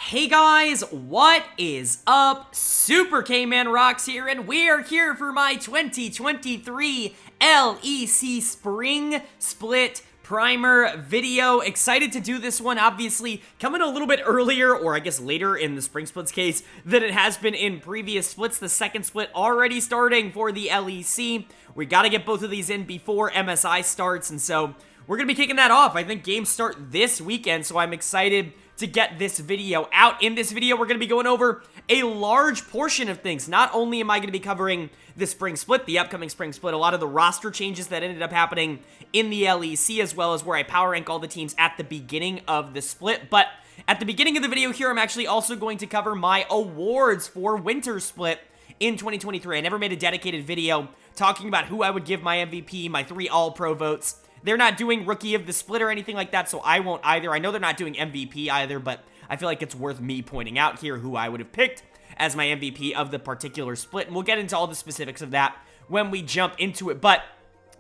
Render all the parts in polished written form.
Hey guys, what is up? SuperKmanrocks here, and we are here for my 2023 LEC Spring Split Primer video. Excited to do this one, obviously coming a little bit earlier, or I guess later in the Spring Splits case, than it has been in previous splits. The second split already starting for the LEC. We gotta get both of these in before MSI starts, and so we're gonna be kicking that off. I think games start this weekend, so I'm excited to get this video out. In this video, we're going to be going over a large portion of things. Not only am I going to be covering the Spring Split, the upcoming Spring Split, a lot of the roster changes that ended up happening in the LEC, as well as where I power rank all the teams at the beginning of the split. But at the beginning of the video here, I'm actually also going to cover my awards for Winter Split in 2023. I never made a dedicated video talking about who I would give my MVP, my 3 All-Pro votes. They're not doing Rookie of the Split or anything like that, so I won't either. I know they're not doing MVP either, but I feel like it's worth me pointing out here who I would have picked as my MVP of the particular split, and we'll get into all the specifics of that when we jump into it. But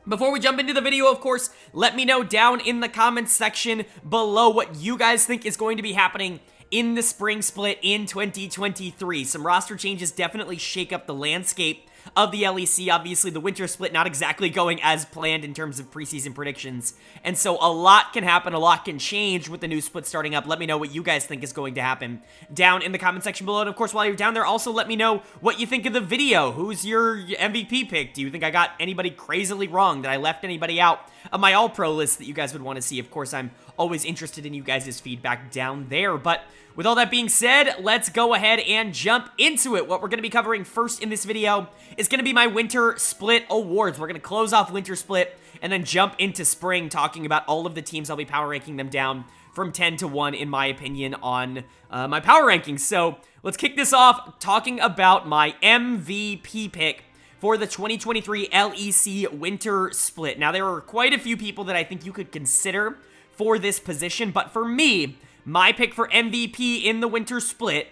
before we jump into the video, of course, let me know down in the comments section below what you guys think is going to be happening in the Spring Split in 2023. Some roster changes definitely shake up the landscape of the LEC. Obviously, the Winter Split not exactly going as planned in terms of preseason predictions, and so a lot can happen, a lot can change with the new split starting up. Let me know what you guys think is going to happen down in the comment section below, and of course, while you're down there, also let me know what you think of the video. Who's your MVP pick? Do you think I got anybody crazily wrong? Did I left anybody out of my All-Pro list that you guys would want to see? Of course, I'm always interested in you guys' feedback down there, but with all that being said, let's go ahead and jump into it. What we're going to be covering first in this video is going to be my Winter Split awards. We're going to close off Winter Split and then jump into Spring, talking about all of the teams. I'll be power ranking them down from 10 to 1, in my opinion, on my power rankings. So let's kick this off talking about my MVP pick for the 2023 LEC Winter Split. Now, there are quite a few people that I think you could consider for this position, but for me, my pick for MVP in the Winter Split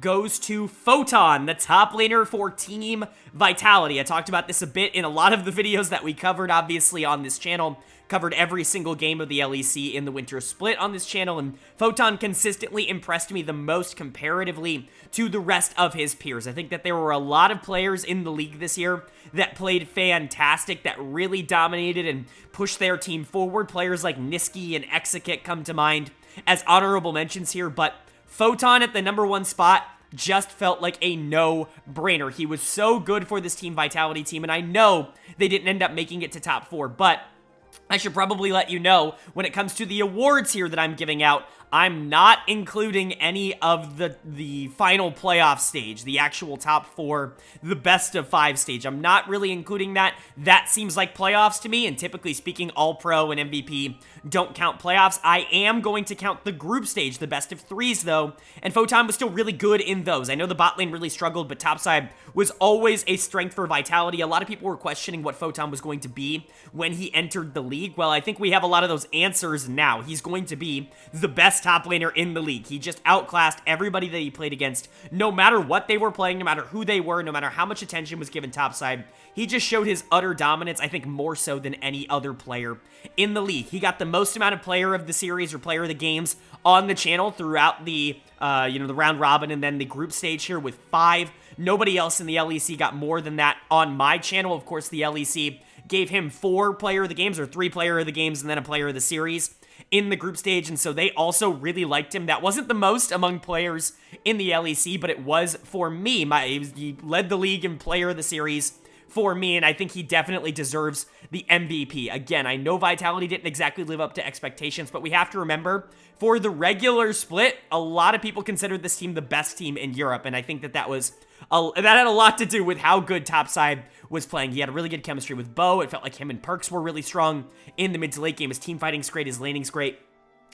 goes to Photon, the top laner for Team Vitality. I talked about this a bit in a lot of the videos that we covered, obviously, on this channel. Covered every single game of the LEC in the Winter Split on this channel, and Photon consistently impressed me the most comparatively to the rest of his peers. I think that there were a lot of players in the league this year that played fantastic, that really dominated and pushed their team forward. Players like Niski and Exekit come to mind as honorable mentions here, but Photon at the #1 spot just felt like a no-brainer. He was so good for this Team Vitality team, and I know they didn't end up making it to top 4, but I should probably let you know, when it comes to the awards here that I'm giving out, I'm not including any of the final playoff stage, the actual top 4, the best of 5 stage. I'm not really including that. That seems like playoffs to me, and typically speaking, All-Pro and MVP don't count playoffs. I am going to count the group stage, the best of 3s, though, and Photon was still really good in those. I know the bot lane really struggled, but topside was always a strength for Vitality. A lot of people were questioning what Photon was going to be when he entered the league. Well, I think we have a lot of those answers now. He's going to be the best top laner in the league. He just outclassed everybody that he played against, no matter what they were playing, no matter who they were, no matter how much attention was given topside. He just showed his utter dominance, I think more so than any other player in the league. He got the most amount of player of the series or player of the games on the channel throughout the the round robin and then the group stage here with 5. Nobody else in the LEC got more than that on my channel. Of course, the LEC gave him 4 player of the games, or 3 player of the games, and then a player of the series in the group stage, and so they also really liked him. That wasn't the most among players in the LEC, but it was for me. He led the league in player of the series for me, and I think he definitely deserves the MVP. Again, I know Vitality didn't exactly live up to expectations, but we have to remember, for the regular split, a lot of people considered this team the best team in Europe, and I think that that had a lot to do with how good topside was playing. He had a really good chemistry with Bo. It felt like him and Perks were really strong in the mid to late game. His team fighting's great, his laning's great.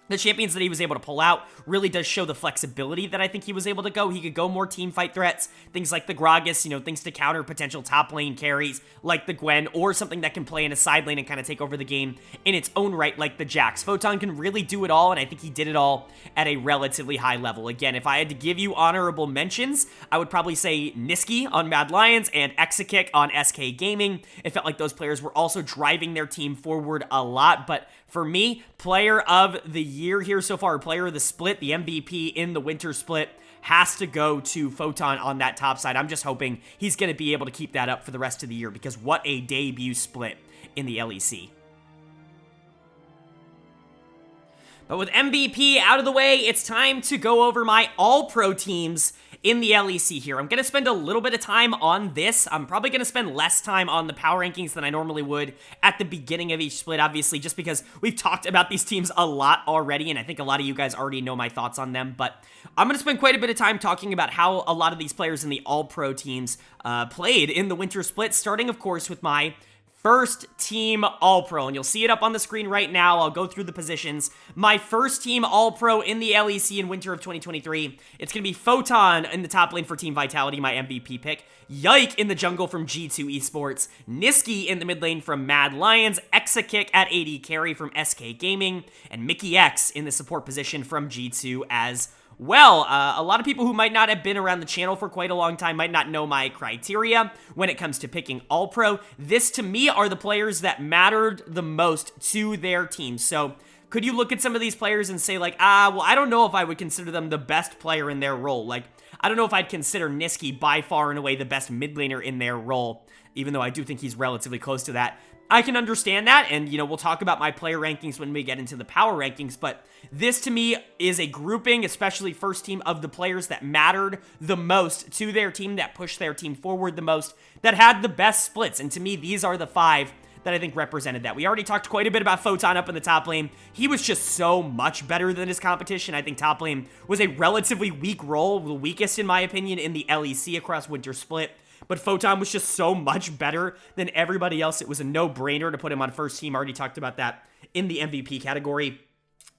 The champions that he was able to pull out really does show the flexibility that I think he was able to go. He could go more team fight threats, things like the Gragas, things to counter potential top lane carries like the Gwen, or something that can play in a side lane and kind of take over the game in its own right like the Jax. Photon can really do it all, and I think he did it all at a relatively high level. Again, if I had to give you honorable mentions, I would probably say Niski on Mad Lions and Exekit on SK Gaming. It felt like those players were also driving their team forward a lot, but for me, player of the year here so far, player of the split, the MVP in the winter split, has to go to Photon on that top side. I'm just hoping he's going to be able to keep that up for the rest of the year, because what a debut split in the LEC. But with MVP out of the way, it's time to go over my all-pro teams in the LEC here. I'm going to spend a little bit of time on this. I'm probably going to spend less time on the power rankings than I normally would at the beginning of each split, obviously, just because we've talked about these teams a lot already, and I think a lot of you guys already know my thoughts on them. But I'm going to spend quite a bit of time talking about how a lot of these players in the all-pro teams played in the winter split, starting, of course, with my first team All-Pro, and you'll see it up on the screen right now. I'll go through the positions. My first team All-Pro in the LEC in winter of 2023. It's going to be Photon in the top lane for Team Vitality, my MVP pick. Yike in the jungle from G2 Esports. Niski in the mid lane from Mad Lions. Exakick at AD carry from SK Gaming. And Mickey X in the support position from G2 as well. A lot of people who might not have been around the channel for quite a long time might not know my criteria when it comes to picking All-Pro. This, to me, are the players that mattered the most to their team. So could you look at some of these players and say, like, well, I don't know if I would consider them the best player in their role. Like, I don't know if I'd consider Niski by far and away the best mid laner in their role, even though I do think he's relatively close to that. I can understand that, and, you know, we'll talk about my player rankings when we get into the power rankings, but this, to me, is a grouping, especially first team, of the players that mattered the most to their team, that pushed their team forward the most, that had the best splits, and to me, these are the 5 that I think represented that. We already talked quite a bit about Photon up in the top lane. He was just so much better than his competition. I think top lane was a relatively weak role, the weakest, in my opinion, in the LEC across winter split. But Photon was just so much better than everybody else. It was a no-brainer to put him on first team. I already talked about that in the MVP category.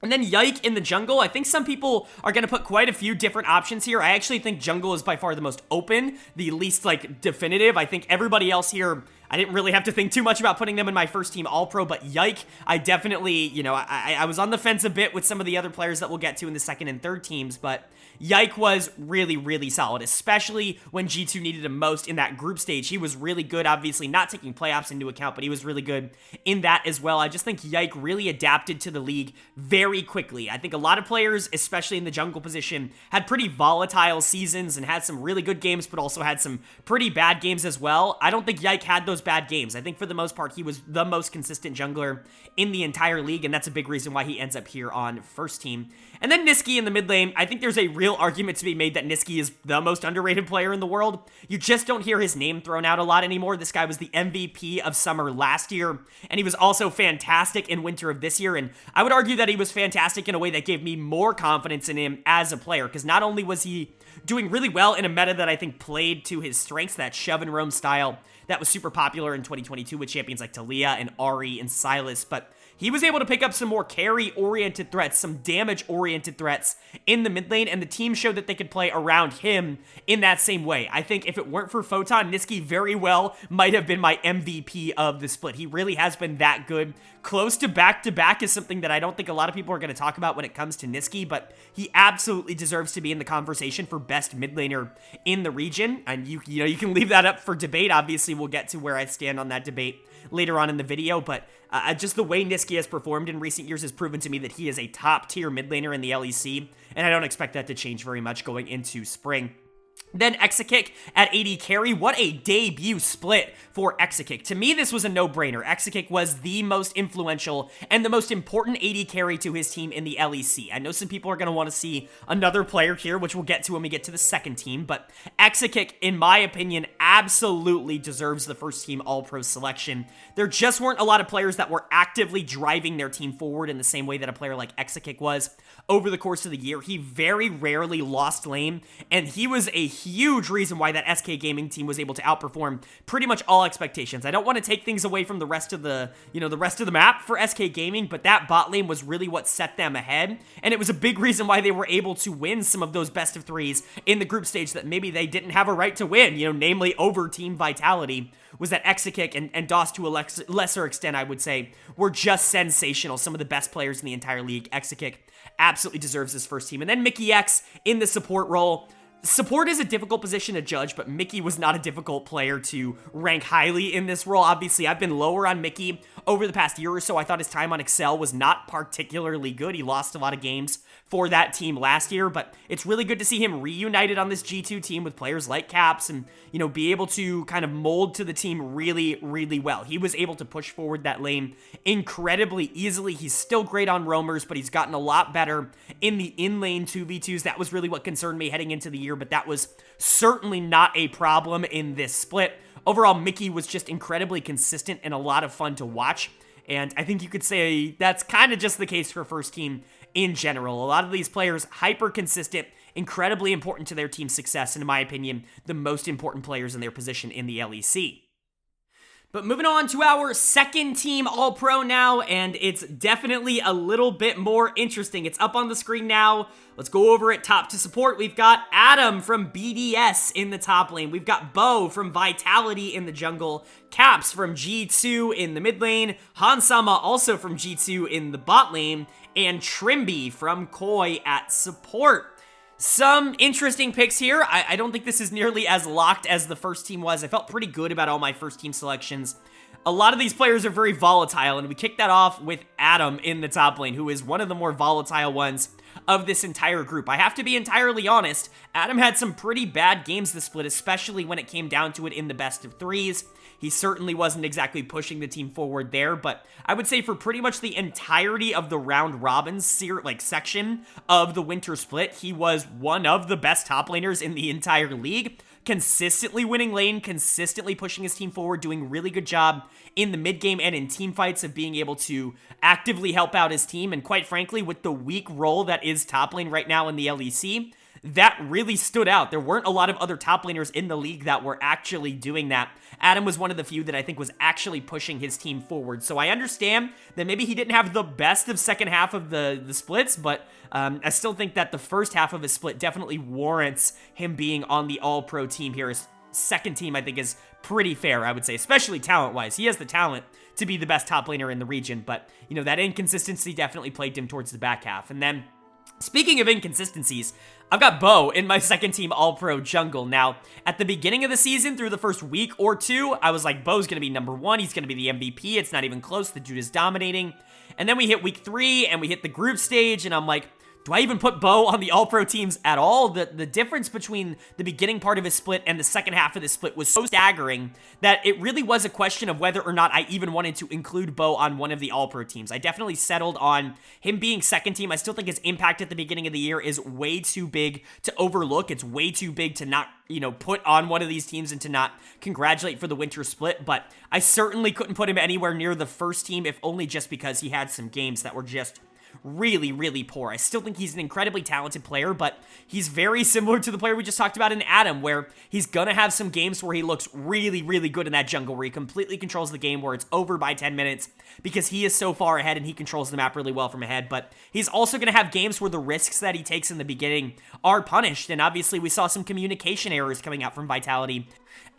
And then Yike in the jungle. I think some people are going to put quite a few different options here. I actually think jungle is by far the most open, the least, like, definitive. I think everybody else here, I didn't really have to think too much about putting them in my first team All-Pro, but Yike, I definitely, you know, I was on the fence a bit with some of the other players that we'll get to in the second and third teams, but Yike was really, really solid, especially when G2 needed him most in that group stage. He was really good, obviously, not taking playoffs into account, but he was really good in that as well. I just think Yike really adapted to the league very quickly. I think a lot of players, especially in the jungle position, had pretty volatile seasons and had some really good games, but also had some pretty bad games as well. I don't think Yike had those bad games. I think for the most part, he was the most consistent jungler in the entire league, and that's a big reason why he ends up here on first team. And then Niski in the mid lane. I think there's a real argument to be made that Niski is the most underrated player in the world. You just don't hear his name thrown out a lot anymore. This guy was the MVP of summer last year, and he was also fantastic in winter of this year, and I would argue that he was fantastic in a way that gave me more confidence in him as a player, because not only was he doing really well in a meta that I think played to his strengths, that shove and roam style that was super popular in 2022 with champions like Talia and Ari and Silas, but he was able to pick up some more carry-oriented threats, some damage-oriented threats in the mid lane, and the team showed that they could play around him in that same way. I think if it weren't for Photon, Niski very well might have been my MVP of the split. He really has been that good. Close to back-to-back is something that I don't think a lot of people are going to talk about when it comes to Niski, but he absolutely deserves to be in the conversation for best mid laner in the region, and you know, you can leave that up for debate. Obviously, we'll get to where I stand on that debate later on in the video, but just the way Niski has performed in recent years has proven to me that he is a top-tier mid laner in the LEC, and I don't expect that to change very much going into spring. Then Exakick at AD carry. What a debut split for Exakick. To me, this was a no-brainer. Exakick was the most influential and the most important AD carry to his team in the LEC. I know some people are going to want to see another player here, which we'll get to when we get to the second team, but Exakick, in my opinion, absolutely deserves the first team All-Pro selection. There just weren't a lot of players that were actively driving their team forward in the same way that a player like Exakick was over the course of the year. He very rarely lost lane, and he was a huge reason why that SK Gaming team was able to outperform pretty much all expectations. I don't want to take things away from the rest of the, the rest of the map for SK Gaming, but that bot lane was really what set them ahead, and it was a big reason why they were able to win some of those best of threes in the group stage that maybe they didn't have a right to win, namely over Team Vitality. Was that Exakick and DOS to a lesser extent, I would say, were just sensational. Some of the best players in the entire league. Exakick absolutely deserves this first team. And then Mickey X in the support role. Support is a difficult position to judge, but Mickey was not a difficult player to rank highly in this role. Obviously, I've been lower on Mickey over the past year or so. I thought his time on Excel was not particularly good. He lost a lot of games for that team last year, but it's really good to see him reunited on this G2 team with players like Caps and, you know, be able to kind of mold to the team really, really well. He was able to push forward that lane incredibly easily. He's still great on roamers, but he's gotten a lot better in the in-lane 2v2s. That was really what concerned me heading into the year, but that was certainly not a problem in this split. Overall, Mickey was just incredibly consistent and a lot of fun to watch, and I think you could say that's kind of just the case for first team in general. A lot of these players, hyper consistent, incredibly important to their team's success, and in my opinion, the most important players in their position in the LEC. But moving on to our second team All-Pro now, and it's definitely a little bit more interesting. It's up on the screen now. Let's go over it. Top to support, we've got Adam from BDS in the top lane. We've got Bo from Vitality in the jungle. Caps from G2 in the mid lane. Hansama also from G2 in the bot lane. And Trimby from Koi at support. Some interesting picks here. I don't think this is nearly as locked as the first team was. I felt pretty good about all my first team selections. A lot of these players are very volatile, and we kicked that off with Adam in the top lane, who is one of the more volatile ones of this entire group. I have to be entirely honest, Adam had some pretty bad games this split, especially when it came down to it in the best of threes. He certainly wasn't exactly pushing the team forward there, but I would say for pretty much the entirety of the round robin section of the winter split, he was one of the best top laners in the entire league, consistently winning lane, consistently pushing his team forward, doing a really good job in the mid game and in team fights of being able to actively help out his team, and quite frankly, with the weak role that is top lane right now in the LEC, that really stood out. There weren't a lot of other top laners in the league that were actually doing that. Adam was one of the few that I think was actually pushing his team forward. So I understand that maybe he didn't have the best of second half of the splits, but I still think that the first half of his split definitely warrants him being on the all-pro team here. His second team, I think, is pretty fair, I would say, especially talent-wise. He has the talent to be the best top laner in the region, but, you know, that inconsistency definitely plagued him towards the back half. And then, speaking of inconsistencies, I've got Bo in my second team All-Pro jungle. Now, at the beginning of the season, through the first week or two, I was like, Bo's going to be number one. He's going to be the MVP. It's not even close. The dude is dominating. And then we hit week 3, and we hit the group stage, and I'm like, do I even put Bo on the All-Pro teams at all? The difference between the beginning part of his split and the second half of the split was so staggering that it really was a question of whether or not I even wanted to include Bo on one of the All-Pro teams. I definitely settled on him being second team. I still think his impact at the beginning of the year is way too big to overlook. It's way too big to not, you know, put on one of these teams and to not congratulate for the winter split, but I certainly couldn't put him anywhere near the first team, if only just because he had some games that were just really, really poor. I still think he's an incredibly talented player, but he's very similar to the player we just talked about in Adam, where he's gonna have some games where he looks really, really good in that jungle, where he completely controls the game, where it's over by 10 minutes, because he is so far ahead and he controls the map really well from ahead. But he's also gonna have games where the risks that he takes in the beginning are punished, and obviously we saw some communication errors coming out from Vitality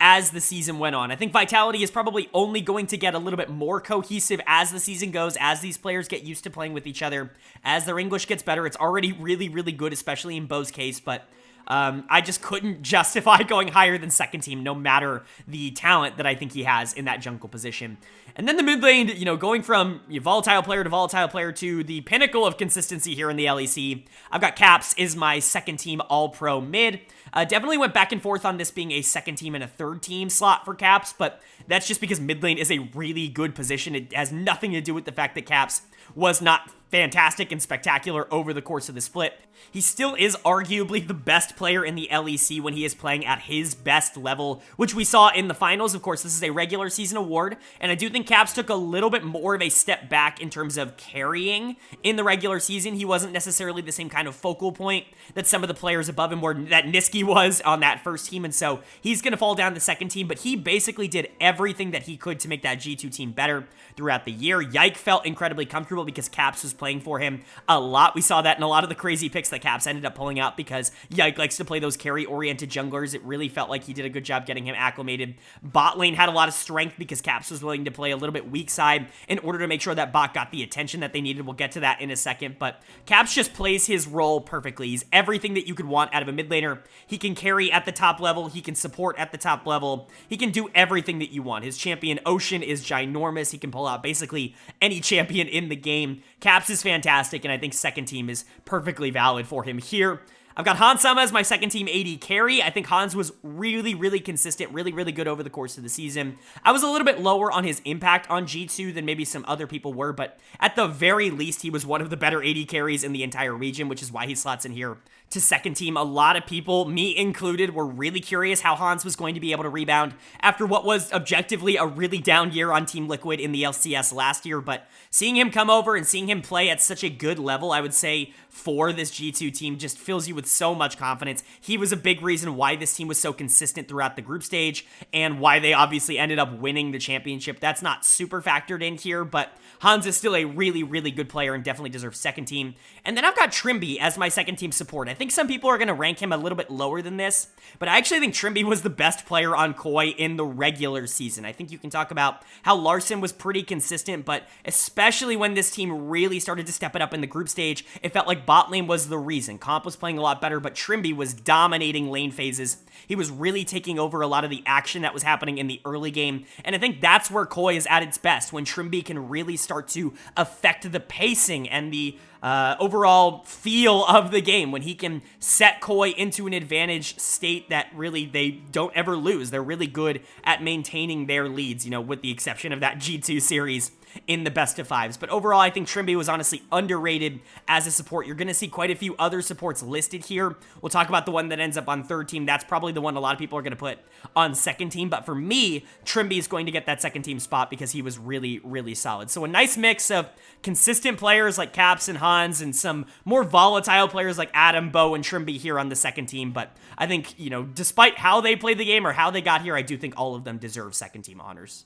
as the season went on. I think Vitality is probably only going to get a little bit more cohesive as the season goes, as these players get used to playing with each other, as their English gets better. It's already really, really good, especially in Bo's case, but I just couldn't justify going higher than second team, no matter the talent that I think he has in that jungle position. And then the mid lane, you know, going from volatile player to the pinnacle of consistency here in the LEC, I've got Caps is my second team all-pro mid. Definitely went back and forth on this being a second team and a third team slot for Caps, but that's just because mid lane is a really good position. It has nothing to do with the fact that Caps was not fantastic and spectacular over the course of the split. He still is arguably the best player in the LEC when he is playing at his best level, which we saw in the finals. Of course, this is a regular season award, and I do think Caps took a little bit more of a step back in terms of carrying in the regular season. He wasn't necessarily the same kind of focal point that some of the players above him were, that Niski was on that first team, and so he's going to fall down the second team, but he basically did everything that he could to make that G2 team better throughout the year. Yike felt incredibly comfortable because Caps was playing for him a lot. We saw that in a lot of the crazy picks that Caps ended up pulling out because Yike likes to play those carry-oriented junglers. It really felt like he did a good job getting him acclimated. Bot lane had a lot of strength because Caps was willing to play a little bit weak side in order to make sure that bot got the attention that they needed. We'll get to that in a second, but Caps just plays his role perfectly. He's everything that you could want out of a mid laner. He can carry at the top level. He can support at the top level. He can do everything that you want. His champion Ocean is ginormous. He can pull out basically any champion in the game. Caps is fantastic, and I think second team is perfectly valid for him here. I've got Hans Sama as my second team AD carry. I think Hans was really, really consistent, really, really good over the course of the season. I was a little bit lower on his impact on G2 than maybe some other people were, but at the very least, he was one of the better AD carries in the entire region, which is why he slots in here to second team. A lot of people, me included, were really curious how Hans was going to be able to rebound after what was objectively a really down year on Team Liquid in the LCS last year, but seeing him come over and seeing him play at such a good level, I would say, for this G2 team just fills you with so much confidence. He was a big reason why this team was so consistent throughout the group stage and why they obviously ended up winning the championship. That's not super factored in here, but Hans is still a really, really good player and definitely deserves second team. And then I've got Trimby as my second team support. I think some people are going to rank him a little bit lower than this, but I actually think Trimby was the best player on Koi in the regular season. I think you can talk about how Larson was pretty consistent, but especially when this team really started to step it up in the group stage, it felt like bot lane was the reason. Comp was playing a lot better, but Trimby was dominating lane phases. He was really taking over a lot of the action that was happening in the early game, and I think that's where Koi is at its best, when Trimby can really start to affect the pacing and the overall feel of the game, when he can set Koi into an advantage state that really they don't ever lose. They're really good at maintaining their leads, you know, with the exception of that G2 series in the best of fives. But overall, I think Trimby was honestly underrated as a support. You're going to see quite a few other supports listed here. We'll talk about the one that ends up on third team. That's probably the one a lot of people are going to put on second team. But for me, Trimby is going to get that second team spot because he was really, really solid. So a nice mix of consistent players like Caps and Hans and some more volatile players like Adam, Bo, and Trimby here on the second team. But I think, you know, despite how they played the game or how they got here, I do think all of them deserve second team honors.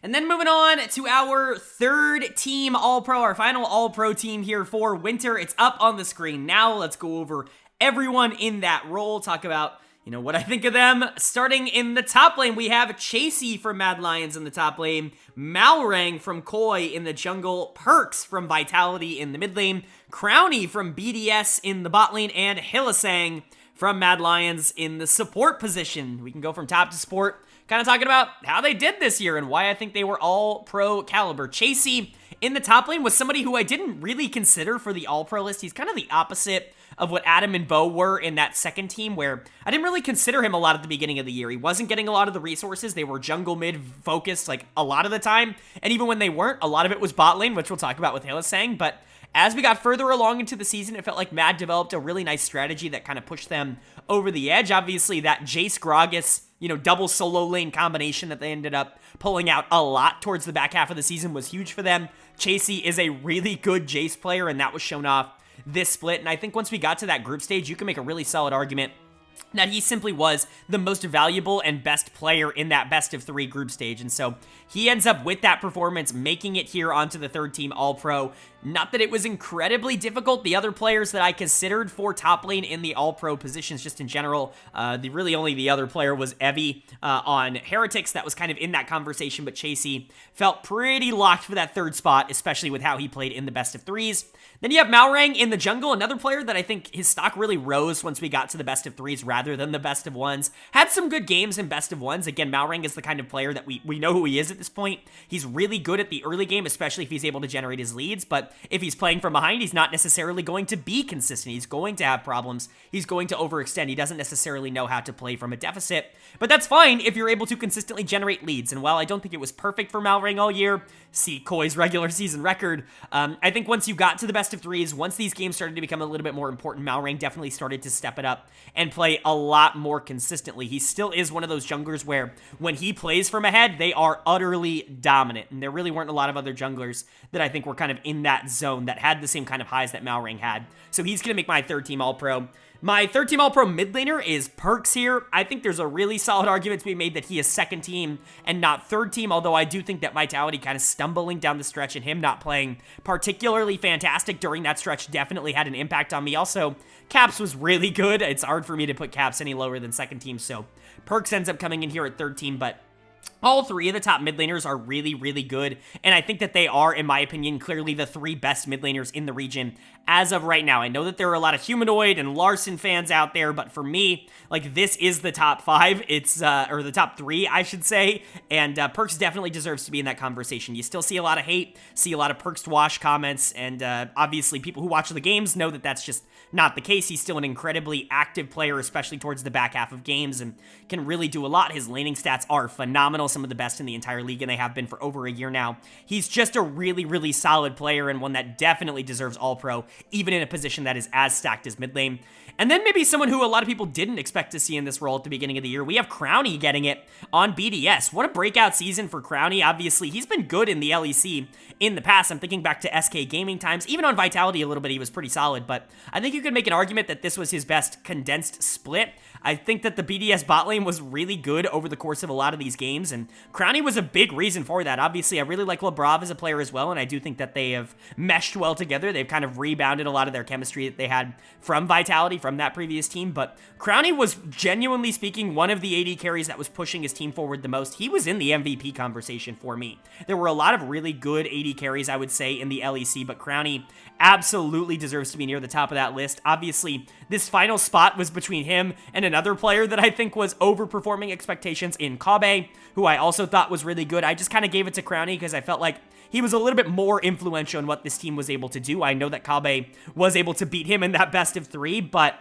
And then moving on to our third team All-Pro, our final All-Pro team here for Winter. It's up on the screen now. Let's go over everyone in that role, talk about, you know, what I think of them. Starting in the top lane, we have Chasey from Mad Lions in the top lane, Malrang from Koi in the jungle, Perks from Vitality in the mid lane, Crowny from BDS in the bot lane, and Hillisang from Mad Lions in the support position. We can go from top to support, kind of talking about how they did this year and why I think they were all pro caliber. Chasey in the top lane was somebody who I didn't really consider for the all-pro list. He's kind of the opposite of what Adam and Bo were in that second team, where I didn't really consider him a lot at the beginning of the year. He wasn't getting a lot of the resources. They were jungle mid focused like a lot of the time, and even when they weren't, a lot of it was bot lane, which we'll talk about with Hillisang. But as we got further along into the season, it felt like Mad developed a really nice strategy that kind of pushed them over the edge. Obviously, that Jace Gragas, you know, double solo lane combination that they ended up pulling out a lot towards the back half of the season was huge for them. Chasey is a really good Jace player, and that was shown off this split. And I think once we got to that group stage, you can make a really solid argument that he simply was the most valuable and best player in that best of three group stage. And so he ends up with that performance, making it here onto the third team All-Pro. Not that it was incredibly difficult. The other players that I considered for top lane in the All-Pro positions just in general, really only the other player was Evie on Heretics. That was kind of in that conversation, but Chasey felt pretty locked for that third spot, especially with how he played in the best of threes. Then you have Malrang in the jungle, another player that I think his stock really rose once we got to the best of threes rather than the best of ones. Had some good games in best of ones. Again, Malrang is the kind of player that we know who he is at this point. He's really good at the early game, especially if he's able to generate his leads, but if he's playing from behind, he's not necessarily going to be consistent. He's going to have problems. He's going to overextend. He doesn't necessarily know how to play from a deficit, but that's fine if you're able to consistently generate leads. And while I don't think it was perfect for Malrang all year, see Koi's regular season record, I think once you got to the best of threes, once these games started to become a little bit more important, Malrang definitely started to step it up and play a lot more consistently. He still is one of those junglers where when he plays from ahead, they are utterly dominant. And there really weren't a lot of other junglers that I think were kind of in that that zone that had the same kind of highs that Malrang had. So he's going to make my third team All-Pro. My third team All-Pro mid laner is Perks here. I think there's a really solid argument to be made that he is second team and not third team, although I do think that Vitality kind of stumbling down the stretch and him not playing particularly fantastic during that stretch definitely had an impact on me. Also, Caps was really good. It's hard for me to put Caps any lower than second team, so Perks ends up coming in here at third team, but all three of the top mid laners are really, really good, and I think that they are, in my opinion, clearly the three best mid laners in the region as of right now. I know that there are a lot of Humanoid and Larson fans out there, but for me, like, this is the top five. It's, or the top three, I should say, and Perks definitely deserves to be in that conversation. You still see a lot of hate, see a lot of Perks wash comments, and obviously people who watch the games know that that's just not the case. He's still an incredibly active player, especially towards the back half of games, and can really do a lot. His laning stats are phenomenal, some of the best in the entire league, and they have been for over a year now. He's just a really, really solid player, and one that definitely deserves All-Pro, even in a position that is as stacked as mid lane. And then maybe someone who a lot of people didn't expect to see in this role at the beginning of the year, we have Crowny getting it on BDS. What a breakout season for Crowny. Obviously, he's been good in the LEC in the past. I'm thinking back to SK Gaming times. Even on Vitality a little bit, he was pretty solid, but I think you could make an argument that this was his best condensed split. I think that the BDS bot lane was really good over the course of a lot of these games, and Crowny was a big reason for that. Obviously, I really like Lebrav as a player as well, and I do think that they have meshed well together. They've kind of rebounded a lot of their chemistry that they had from Vitality, from that previous team, but Crowny was, genuinely speaking, one of the AD carries that was pushing his team forward the most. He was in the MVP conversation for me. There were a lot of really good AD carries, I would say, in the LEC, but Crowny absolutely deserves to be near the top of that list. Obviously, this final spot was between him and another player that I think was overperforming expectations in Kabe, who I also thought was really good. I just kind of gave it to Crowny because I felt like he was a little bit more influential in what this team was able to do. I know that Kabe was able to beat him in that best of three, but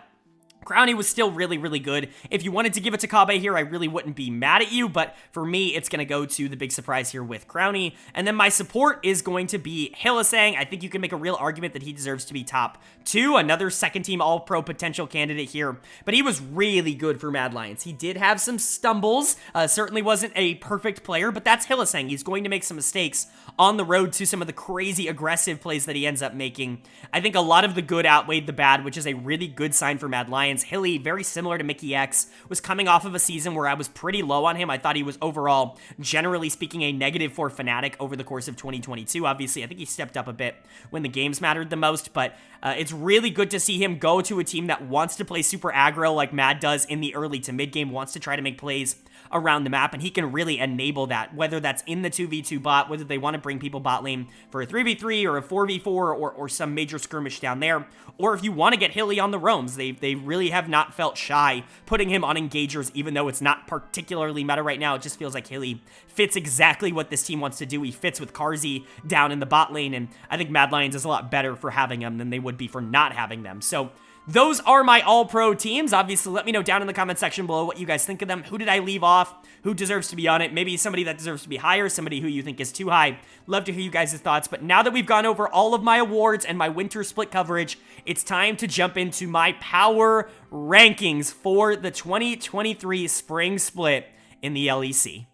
Crowny was still really, really good. If you wanted to give it to Kabe here, I really wouldn't be mad at you, but for me, it's going to go to the big surprise here with Crowny. And then my support is going to be Hylissang. I think you can make a real argument that he deserves to be top 2, another second-team All-Pro potential candidate here, but he was really good for Mad Lions. He did have some stumbles, certainly wasn't a perfect player, but that's Hylissang. He's going to make some mistakes on the road to some of the crazy aggressive plays that he ends up making. I think a lot of the good outweighed the bad, which is a really good sign for Mad Lions. Hilly, very similar to Mickey X, was coming off of a season where I was pretty low on him. I thought he was overall, generally speaking, a negative for Fnatic over the course of 2022. Obviously, I think he stepped up a bit when the games mattered the most, but it's really good to see him go to a team that wants to play super aggro like Mad does in the early to mid game, wants to try to make plays around the map, and he can really enable that, whether that's in the 2v2 bot, whether they want to bring people bot lane for a 3v3 or a 4v4 or some major skirmish down there, or if you want to get Hilly on the roams. They really have not felt shy putting him on engagers, even though it's not particularly meta right now. It just feels like Hilly fits exactly what this team wants to do. He fits with Carzzy down in the bot lane, and I think Mad Lions is a lot better for having him than they would be for not having them. So those are my all-pro teams. Obviously, let me know down in the comment section below what you guys think of them. Who did I leave off? Who deserves to be on it? Maybe somebody that deserves to be higher, somebody who you think is too high. Love to hear you guys' thoughts. But now that we've gone over all of my awards and my winter split coverage, it's time to jump into my power rankings for the 2023 spring split in the LEC.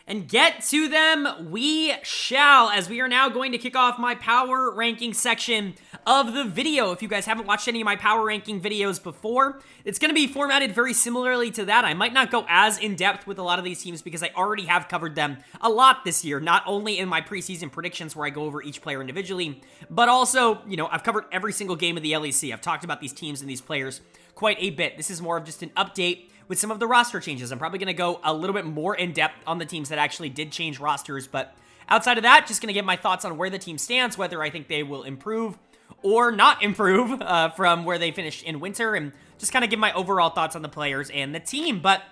And get to them we shall, as we are now going to kick off my power ranking section of the video. If you guys haven't watched any of my power ranking videos before, it's going to be formatted very similarly to that. I might not go as in-depth with a lot of these teams because I already have covered them a lot this year, not only in my preseason predictions where I go over each player individually, but also, you know, I've covered every single game of the LEC. I've talked about these teams and these players quite a bit. This is more of just an update with some of the roster changes. I'm probably going to go a little bit more in-depth on the teams that actually did change rosters, but outside of that, just going to give my thoughts on where the team stands, whether I think they will improve or not improve from where they finished in winter, and just kind of give my overall thoughts on the players and the team. But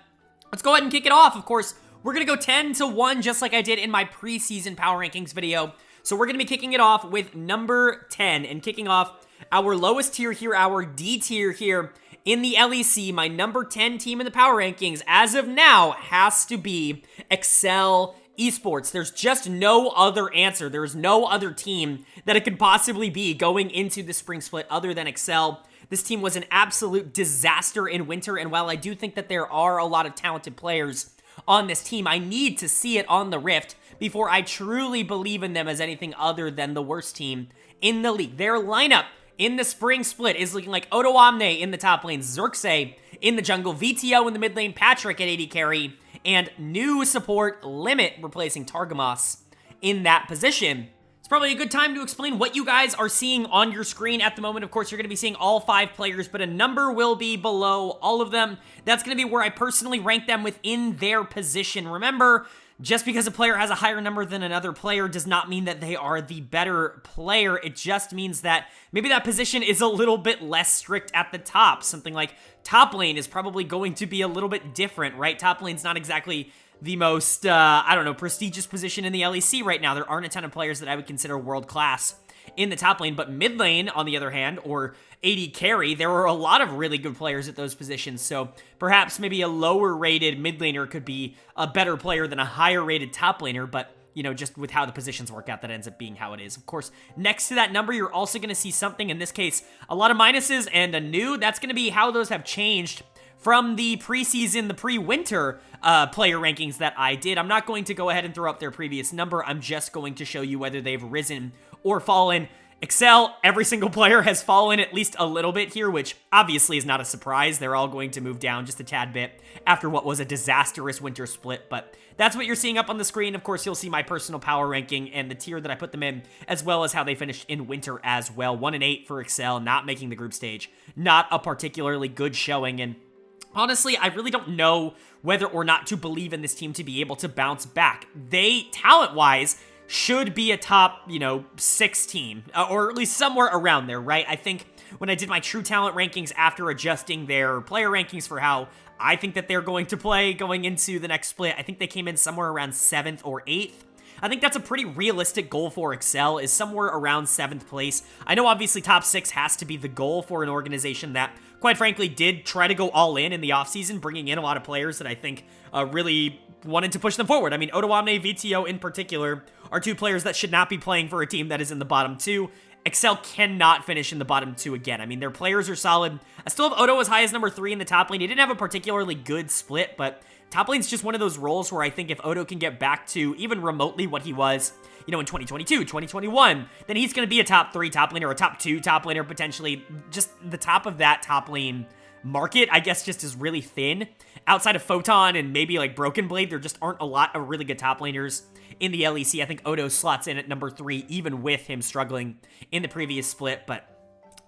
let's go ahead and kick it off. Of course, we're going to go 10-1 just like I did in my preseason power rankings video. So we're going to be kicking it off with number 10 and kicking off our lowest tier here, our D tier here in the LEC. My number 10 team in the power rankings as of now has to be Excel Esports. There's just no other answer. There's no other team that it could possibly be going into the spring split other than Excel. This team was an absolute disaster in winter, and while I do think that there are a lot of talented players on this team. I need to see it on the Rift before I truly believe in them as anything other than the worst team in the league. Their lineup in the spring split is looking like Odoamne in the top lane, Xerxes in the jungle, VTO in the mid lane, Patrick at AD carry, and new support Limit replacing Targamas in that position. It's probably a good time to explain what you guys are seeing on your screen at the moment. Of course, you're going to be seeing all 5 players, but a number will be below all of them. That's going to be where I personally rank them within their position. Remember, just because a player has a higher number than another player does not mean that they are the better player. It just means that maybe that position is a little bit less strict at the top. Something like top lane is probably going to be a little bit different, right? Top lane's not exactly the most, I don't know, prestigious position in the LEC right now. There aren't a ton of players that I would consider world-class in the top lane, but mid lane, on the other hand, or AD carry, there are a lot of really good players at those positions, so perhaps maybe a lower-rated mid laner could be a better player than a higher-rated top laner, but, you know, just with how the positions work out, that ends up being how it is. Of course, next to that number, you're also going to see something, in this case, a lot of minuses and a new. That's going to be how those have changed from the preseason, the pre-winter player rankings that I did. I'm not going to go ahead and throw up their previous number. I'm just going to show you whether they've risen or fallen. Excel, every single player has fallen at least a little bit here, which obviously is not a surprise. They're all going to move down just a tad bit after what was a disastrous winter split, but that's what you're seeing up on the screen. Of course, you'll see my personal power ranking and the tier that I put them in, as well as how they finished in winter as well. 1-8 for Excel, not making the group stage. Not a particularly good showing, and honestly, I really don't know whether or not to believe in this team to be able to bounce back. They, talent-wise, should be a top, 6 team, or at least somewhere around there, right? I think when I did my true talent rankings after adjusting their player rankings for how I think that they're going to play going into the next split, I think they came in somewhere around 7th or 8th. I think that's a pretty realistic goal for Excel, is somewhere around 7th place. I know obviously top 6 has to be the goal for an organization that, quite frankly, did try to go all in the offseason, bringing in a lot of players that I think really wanted to push them forward. I mean, Odoamne, VTO in particular, are 2 players that should not be playing for a team that is in the bottom 2. Excel cannot finish in the bottom 2 again. I mean, their players are solid. I still have Odo as high as number 3 in the top lane. He didn't have a particularly good split, but top lane's just one of those roles where I think if Odo can get back to even remotely what he was, in 2022, 2021, then he's going to be a top 3 top laner, or a top 2 top laner, potentially. Just the top of that top lane market, I guess, just is really thin. Outside of Photon and maybe like Broken Blade, there just aren't a lot of really good top laners in the LEC. I think Odo slots in at number 3, even with him struggling in the previous split, but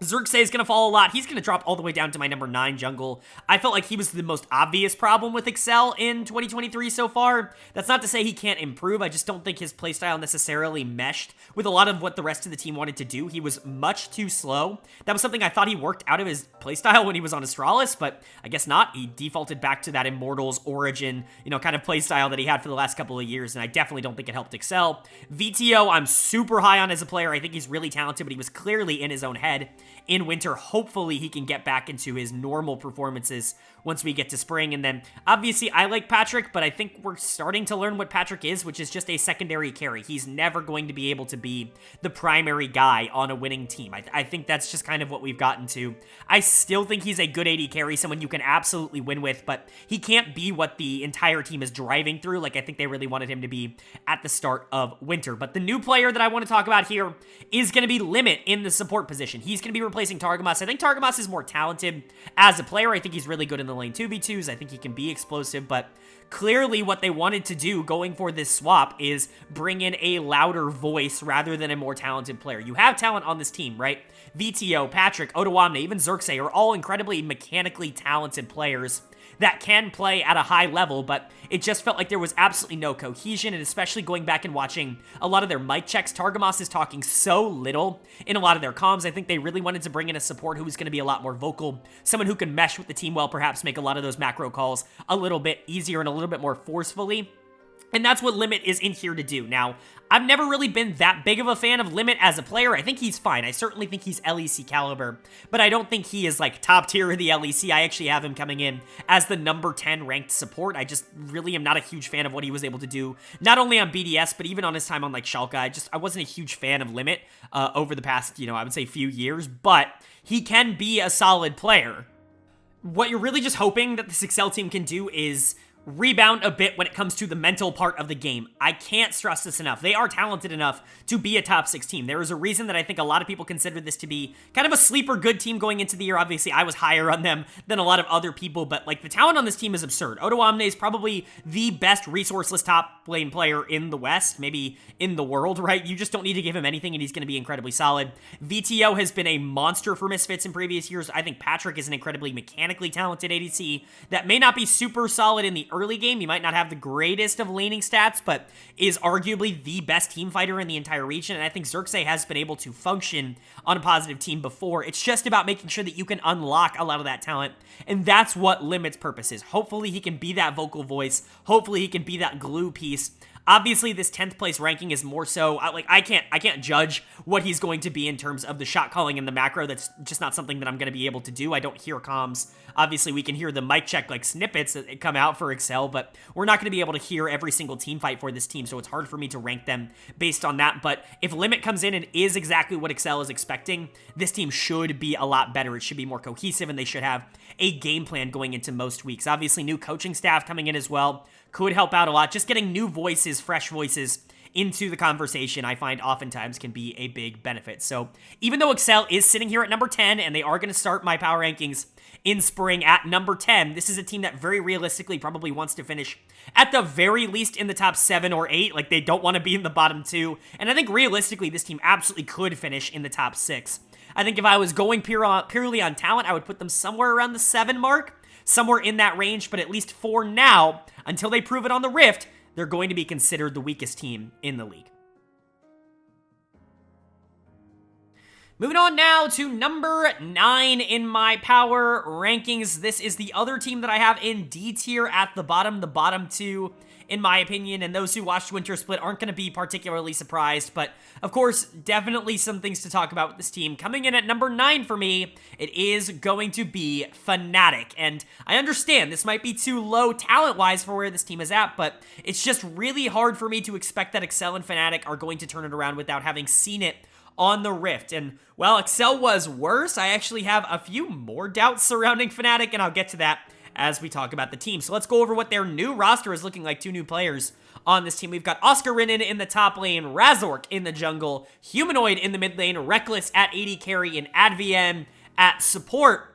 Xerxes is going to fall a lot. He's going to drop all the way down to my number 9 jungle. I felt like he was the most obvious problem with Excel in 2023 so far. That's not to say he can't improve. I just don't think his playstyle necessarily meshed with a lot of what the rest of the team wanted to do. He was much too slow. That was something I thought he worked out of his playstyle when he was on Astralis, but I guess not. He defaulted back to that Immortals Origin, kind of playstyle that he had for the last couple of years, and I definitely don't think it helped Excel. VTO, I'm super high on as a player. I think he's really talented, but he was clearly in his own head in winter. Hopefully he can get back into his normal performances once we get to spring. And then obviously I like Patrick, but I think we're starting to learn what Patrick is, which is just a secondary carry. He's never going to be able to be the primary guy on a winning team. I think that's just kind of what we've gotten to. I still think he's a good AD carry, someone you can absolutely win with, but he can't be what the entire team is driving through like I think they really wanted him to be at the start of winter. But the new player that I want to talk about here is going to be Limit in the support position. He's going to be replacing Targamas. I think Targamas is more talented as a player. I think he's really good in the lane 2v2s. I think he can be explosive, but clearly what they wanted to do going for this swap is bring in a louder voice rather than a more talented player. You have talent on this team, right? VTO, Patrick, Odoamne, even Xerxes are all incredibly mechanically talented players that can play at a high level, but it just felt like there was absolutely no cohesion, and especially going back and watching a lot of their mic checks, Targamas is talking so little in a lot of their comms. I think they really wanted to bring in a support who was going to be a lot more vocal, someone who can mesh with the team well, perhaps make a lot of those macro calls a little bit easier and a little bit more forcefully. And that's what Limit is in here to do. Now, I've never really been that big of a fan of Limit as a player. I think he's fine. I certainly think he's LEC caliber, but I don't think he is like top tier of the LEC. I actually have him coming in as the number 10 ranked support. I just really am not a huge fan of what he was able to do, not only on BDS, but even on his time on like Schalke. I wasn't a huge fan of Limit over the past, I would say few years, but he can be a solid player. What you're really just hoping that this Excel team can do is rebound a bit when it comes to the mental part of the game. I can't stress this enough. They are talented enough to be a top 6 team. There is a reason that I think a lot of people consider this to be kind of a sleeper good team going into the year. Obviously, I was higher on them than a lot of other people, but like the talent on this team is absurd. Odoamne is probably the best resourceless top lane player in the West, maybe in the world, right? You just don't need to give him anything and he's going to be incredibly solid. VTO has been a monster for Misfits in previous years. I think Patrick is an incredibly mechanically talented ADC that may not be super solid in the early game. He might not have the greatest of laning stats, but is arguably the best team fighter in the entire region, and I think Xerxes has been able to function on a positive team before. It's just about making sure that you can unlock a lot of that talent, and that's what Limit's purpose is. Hopefully he can be that vocal voice. Hopefully he can be that glue piece. Obviously, this 10th place ranking is more so, I can't judge what he's going to be in terms of the shot calling and the macro. That's just not something that I'm going to be able to do. I don't hear comms. Obviously, we can hear the mic check like snippets that come out for Excel, but we're not going to be able to hear every single team fight for this team, so it's hard for me to rank them based on that. But if Limit comes in and is exactly what Excel is expecting, this team should be a lot better. It should be more cohesive, and they should have a game plan going into most weeks. Obviously, new coaching staff coming in as well could help out a lot. Just getting new voices, fresh voices into the conversation, I find oftentimes can be a big benefit. So even though Excel is sitting here at number 10, and they are going to start my power rankings in spring at number 10, this is a team that very realistically probably wants to finish at the very least in the top 7 or 8. Like, they don't want to be in the bottom 2. And I think realistically, this team absolutely could finish in the top 6. I think if I was going purely on talent, I would put them somewhere around the 7 mark. Somewhere in that range, but at least for now, until they prove it on the Rift, they're going to be considered the weakest team in the league. Moving on now to number 9 in my power rankings. This is the other team that I have in D tier at the bottom 2, in my opinion, and those who watched Winter Split aren't going to be particularly surprised, but of course, definitely some things to talk about with this team. Coming in at number 9 for me, it is going to be Fnatic, and I understand this might be too low talent-wise for where this team is at, but it's just really hard for me to expect that Excel and Fnatic are going to turn it around without having seen it on the Rift. And while Excel was worse, I actually have a few more doubts surrounding Fnatic, and I'll get to that as we talk about the team. So let's go over what their new roster is looking like. 2 new players on this team. We've got Oscar Rinnan in the top lane, Razork in the jungle, Humanoid in the mid lane, Reckless at AD carry, and Advn at support.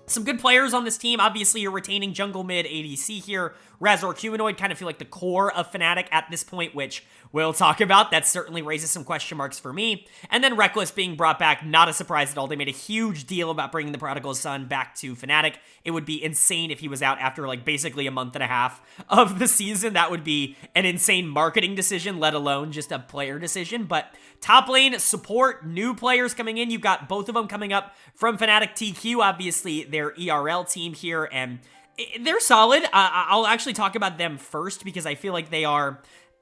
Some good players on this team. Obviously, you're retaining jungle mid ADC here. Razork, Humanoid kind of feel like the core of Fnatic at this point, which we'll talk about. That certainly raises some question marks for me. And then Reckless being brought back, not a surprise at all. They made a huge deal about bringing the prodigal son back to Fnatic. It would be insane if he was out after like basically a month and a half of the season. That would be an insane marketing decision, let alone just a player decision. But top lane support, new players coming in. You've got both of them coming up from Fnatic TQ, obviously their ERL team here, and they're solid. I'll actually talk about them first because I feel like they are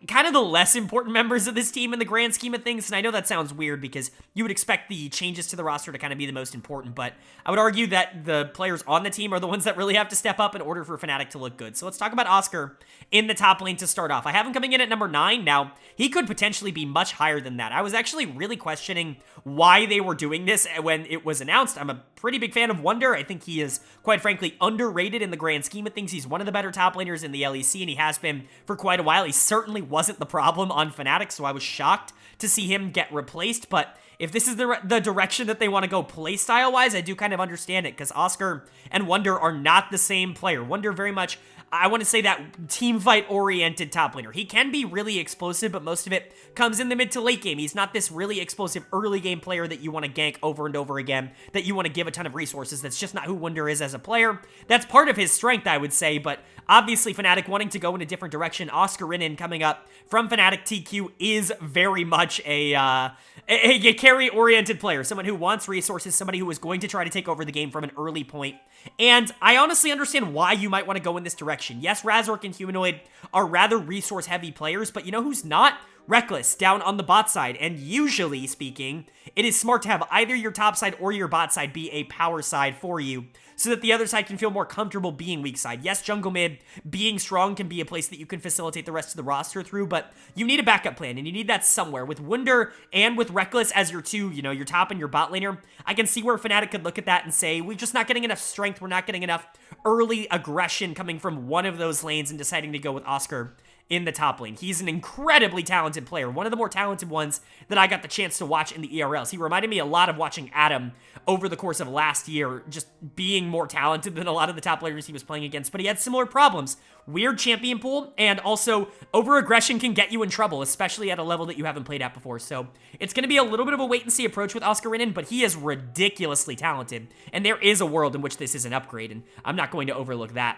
kind of the less important members of this team in the grand scheme of things, and I know that sounds weird because you would expect the changes to the roster to kind of be the most important, but I would argue that the players on the team are the ones that really have to step up in order for Fnatic to look good. So let's talk about Oscar in the top lane to start off. I have him coming in at number 9. Now, he could potentially be much higher than that. I was actually really questioning why they were doing this when it was announced. I'm a pretty big fan of Wunder. I think he is, quite frankly, underrated in the grand scheme of things. He's one of the better top laners in the LEC, and he has been for quite a while. He certainly wasn't the problem on Fnatic, so I was shocked to see him get replaced, but if this is the direction that they want to go playstyle-wise, I do kind of understand it, because Oscar and Wunder are not the same player. Wunder very much, I want to say, that team fight-oriented top laner. He can be really explosive, but most of it comes in the mid to late game. He's not this really explosive early game player that you want to gank over and over again, that you want to give a ton of resources. That's just not who Wunder is as a player. That's part of his strength, I would say, but obviously Fnatic wanting to go in a different direction. Oscar Rinnan coming up from Fnatic TQ is very much a carry-oriented player, someone who wants resources, somebody who is going to try to take over the game from an early point. And I honestly understand why you might want to go in this direction. Yes, Razork and Humanoid are rather resource-heavy players, but you know who's not? Reckless down on the bot side, and usually speaking, it is smart to have either your top side or your bot side be a power side for you, so that the other side can feel more comfortable being weak side. Yes, jungle mid being strong can be a place that you can facilitate the rest of the roster through, but you need a backup plan, and you need that somewhere. With Wunder and with Reckless as your two, your top and your bot laner, I can see where Fnatic could look at that and say, we're just not getting enough strength, we're not getting enough early aggression coming from one of those lanes, and deciding to go with Oscar in the top lane. He's an incredibly talented player, one of the more talented ones that I got the chance to watch in the ERLs. He reminded me a lot of watching Adam over the course of last year, just being more talented than a lot of the top players he was playing against, but he had similar problems. Weird champion pool, and also over-aggression can get you in trouble, especially at a level that you haven't played at before. So it's going to be a little bit of a wait-and-see approach with Oscar Rinnan, but he is ridiculously talented, and there is a world in which this is an upgrade, and I'm not going to overlook that.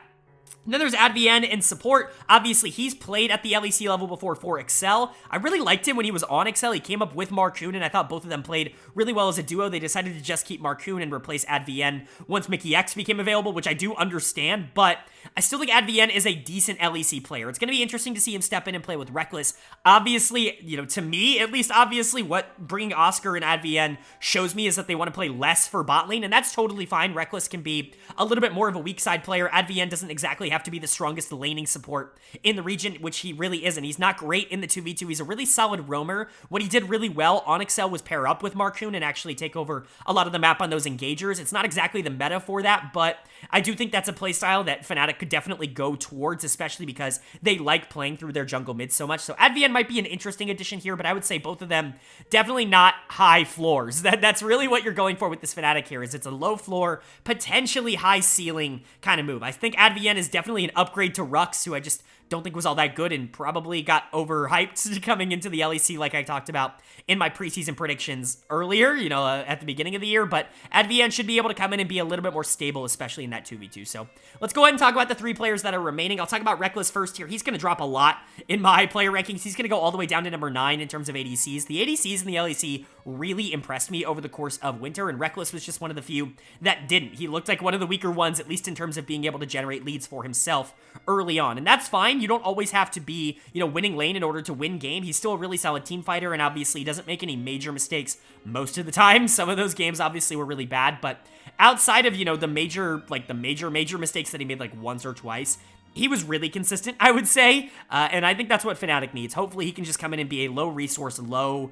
Then there's Advienne in support. Obviously, he's played at the LEC level before for Excel. I really liked him when he was on Excel. He came up with Marcoon, and I thought both of them played really well as a duo. They decided to just keep Marcoon and replace Advienne once Mickey X became available, which I do understand, but I still think Advienne is a decent LEC player. It's going to be interesting to see him step in and play with Reckless. Obviously, to me, at least obviously, what bringing Oscar and Advienne shows me is that they want to play less for bot lane, and that's totally fine. Reckless can be a little bit more of a weak side player. Advienne doesn't exactly have to be the strongest laning support in the region, which he really isn't. He's not great in the 2v2. He's a really solid roamer. What he did really well on Excel was pair up with Marcoon and actually take over a lot of the map on those engagers. It's not exactly the meta for that, but I do think that's a playstyle that Fnatic could definitely go towards, especially because they like playing through their jungle mid so much. So Advienne might be an interesting addition here, but I would say both of them definitely not high floors. That's really what you're going for with this Fnatic here, is it's a low floor, potentially high ceiling kind of move. I think Advienne is definitely an upgrade to Rux, who I just don't think was all that good and probably got overhyped coming into the LEC like I talked about in my preseason predictions earlier, at the beginning of the year, but Advienne should be able to come in and be a little bit more stable, especially in that 2v2. So let's go ahead and talk about the three players that are remaining. I'll talk about Reckless first here. He's going to drop a lot in my player rankings. He's going to go all the way down to number 9 in terms of ADCs. The ADCs in the LEC really impressed me over the course of winter, and Reckless was just one of the few that didn't. He looked like one of the weaker ones, at least in terms of being able to generate leads for himself early on, and that's fine. You don't always have to be, winning lane in order to win game. He's still a really solid team fighter, and obviously doesn't make any major mistakes most of the time. Some of those games obviously were really bad, but outside of, the major mistakes that he made like once or twice, he was really consistent, I would say, and I think that's what Fnatic needs. Hopefully he can just come in and be a low resource, low,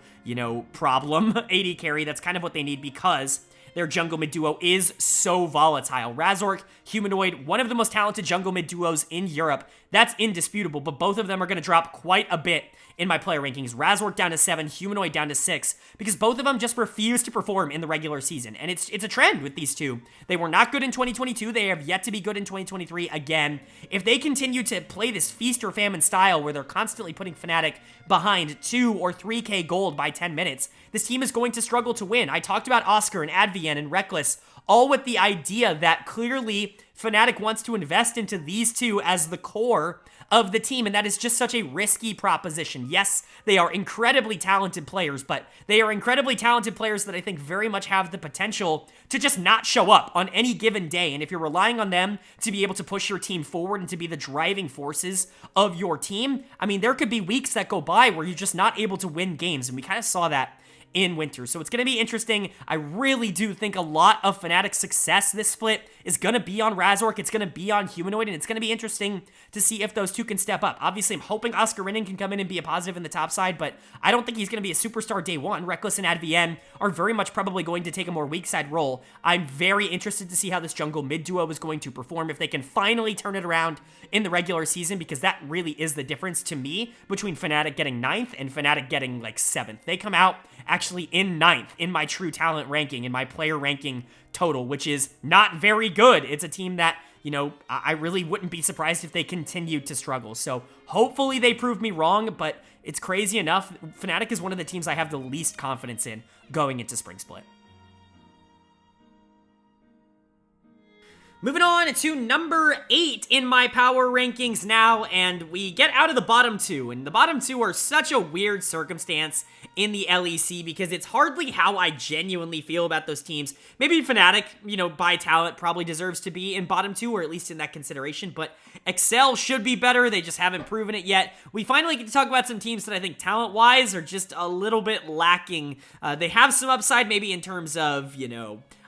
problem AD carry. That's kind of what they need, because their jungle mid duo is so volatile. Razork, Humanoid, one of the most talented jungle mid duos in Europe. That's indisputable, but both of them are going to drop quite a bit in my player rankings. Razork down to 7, Humanoid down to 6, because both of them just refuse to perform in the regular season, and it's a trend with these two. They were not good in 2022. They have yet to be good in 2023 again. If they continue to play this feast or famine style where they're constantly putting Fnatic behind 2 or 3k gold by 10 minutes, this team is going to struggle to win. I talked about Oscar and Advienne and Reckless, all with the idea that clearly Fnatic wants to invest into these two as the core of the team, and that is just such a risky proposition. Yes, they are incredibly talented players, but they are incredibly talented players that I think very much have the potential to just not show up on any given day, and if you're relying on them to be able to push your team forward and to be the driving forces of your team, I mean, there could be weeks that go by where you're just not able to win games, and we kind of saw that in winter. So it's going to be interesting. I really do think a lot of Fnatic's success this split is going to be on Razork. It's going to be on Humanoid, and it's going to be interesting to see if those two can step up. Obviously, I'm hoping Oscar Rinnan can come in and be a positive in the top side, but I don't think he's going to be a superstar day one. Reckless and Advienne are very much probably going to take a more weak side role. I'm very interested to see how this jungle mid duo is going to perform, if they can finally turn it around in the regular season, because that really is the difference to me between Fnatic getting 9th and Fnatic getting like 7th. They come out actually in 9th in my true talent ranking, in my player ranking total, which is not very good. It's a team that, I really wouldn't be surprised if they continued to struggle. So hopefully they prove me wrong, but it's crazy enough. Fnatic is one of the teams I have the least confidence in going into Spring Split. Moving on to number 8 in my power rankings now, and we get out of the bottom 2, and the bottom 2 are such a weird circumstance in the LEC because it's hardly how I genuinely feel about those teams. Maybe Fnatic, by talent, probably deserves to be in bottom 2, or at least in that consideration, but Excel should be better. They just haven't proven it yet. We finally get to talk about some teams that I think talent-wise are just a little bit lacking. They have some upside maybe in terms of,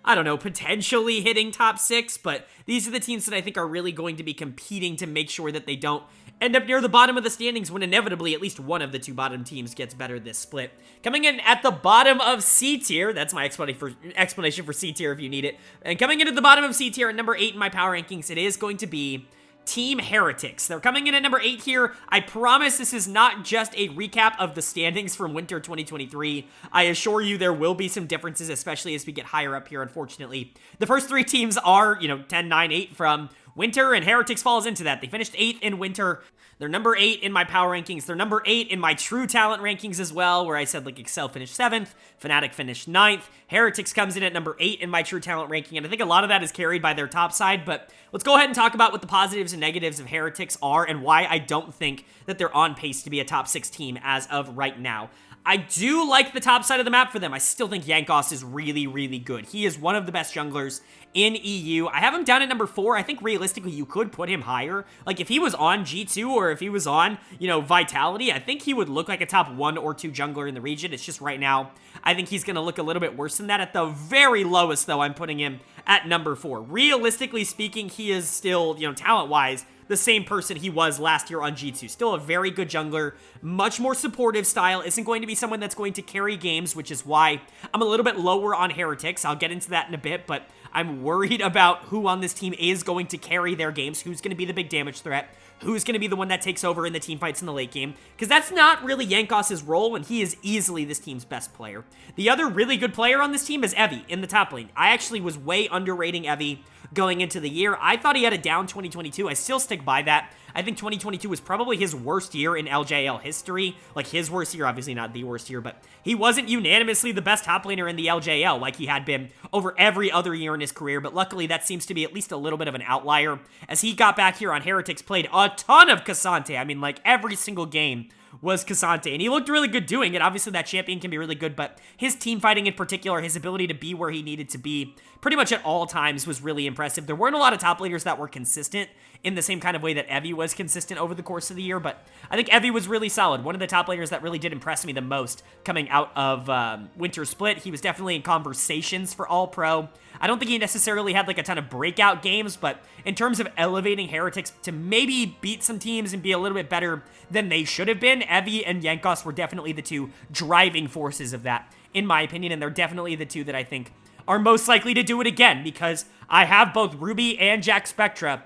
I don't know, potentially hitting top 6, but these are the teams that I think are really going to be competing to make sure that they don't end up near the bottom of the standings when inevitably at least one of the 2 bottom teams gets better this split. Coming in at the bottom of C tier, that's my explanation for C tier if you need it, and coming in at the bottom of C tier at number 8 in my power rankings, it is going to be Team Heretics. They're coming in at number 8 here. I promise this is not just a recap of the standings from Winter 2023. I assure you there will be some differences, especially as we get higher up here, unfortunately. The first 3 teams are, 10, 9, 8 from Winter, and Heretics falls into that. They finished 8th in Winter. They're number 8 in my power rankings. They're number 8 in my true talent rankings as well, where I said Excel finished 7th, Fnatic finished 9th. Heretics comes in at number 8 in my true talent ranking, and I think a lot of that is carried by their top side, but let's go ahead and talk about what the positives and negatives of Heretics are and why I don't think that they're on pace to be a top 6 team as of right now. I do like the top side of the map for them. I still think Jankos is really, really good. He is one of the best junglers in EU. I have him down at number 4. I think realistically you could put him higher. If he was on G2 or if he was on, Vitality, I think he would look like a top 1 or 2 jungler in the region. It's just right now, I think he's going to look a little bit worse than that. At the very lowest, though, I'm putting him at number 4. Realistically speaking, he is still, talent-wise, the same person he was last year on G2. Still a very good jungler, much more supportive style, isn't going to be someone that's going to carry games, which is why I'm a little bit lower on Heretics. I'll get into that in a bit, but I'm worried about who on this team is going to carry their games, who's going to be the big damage threat, who's going to be the one that takes over in the team fights in the late game, because that's not really Jankos' role, and he is easily this team's best player. The other really good player on this team is Evie in the top lane. I actually was way underrating Evie going into the year. I thought he had a down 2022. I still stick by that. I think 2022 was probably his worst year in LJL history. His worst year, obviously not the worst year, but he wasn't unanimously the best top laner in the LJL like he had been over every other year in his career, but luckily that seems to be at least a little bit of an outlier. As he got back here on Heretics, played a ton of Cassante. I mean, every single game was Cassante, and he looked really good doing it. Obviously, that champion can be really good, but his team fighting in particular, his ability to be where he needed to be pretty much at all times was really impressive. There weren't a lot of top laners that were consistent in the same kind of way that Evie was consistent over the course of the year, but I think Evie was really solid. One of the top laners that really did impress me the most coming out of Winter Split. He was definitely in conversations for All-Pro. I don't think he necessarily had a ton of breakout games, but in terms of elevating Heretics to maybe beat some teams and be a little bit better than they should have been, Evie and Jankos were definitely the 2 driving forces of that, in my opinion, and they're definitely the 2 that I think are most likely to do it again, because I have both Ruby and Jack Spectra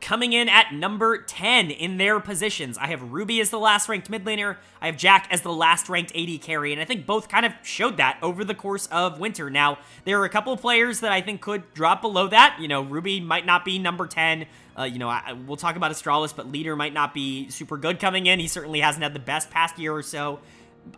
coming in at number 10 in their positions. I have Ruby as the last ranked mid laner. I have Jack as the last ranked AD carry, and I think both kind of showed that over the course of Winter. Now, there are a couple of players that I think could drop below that. Ruby might not be number 10. We'll talk about Astralis, but Leader might not be super good coming in. He certainly hasn't had the best past year or so.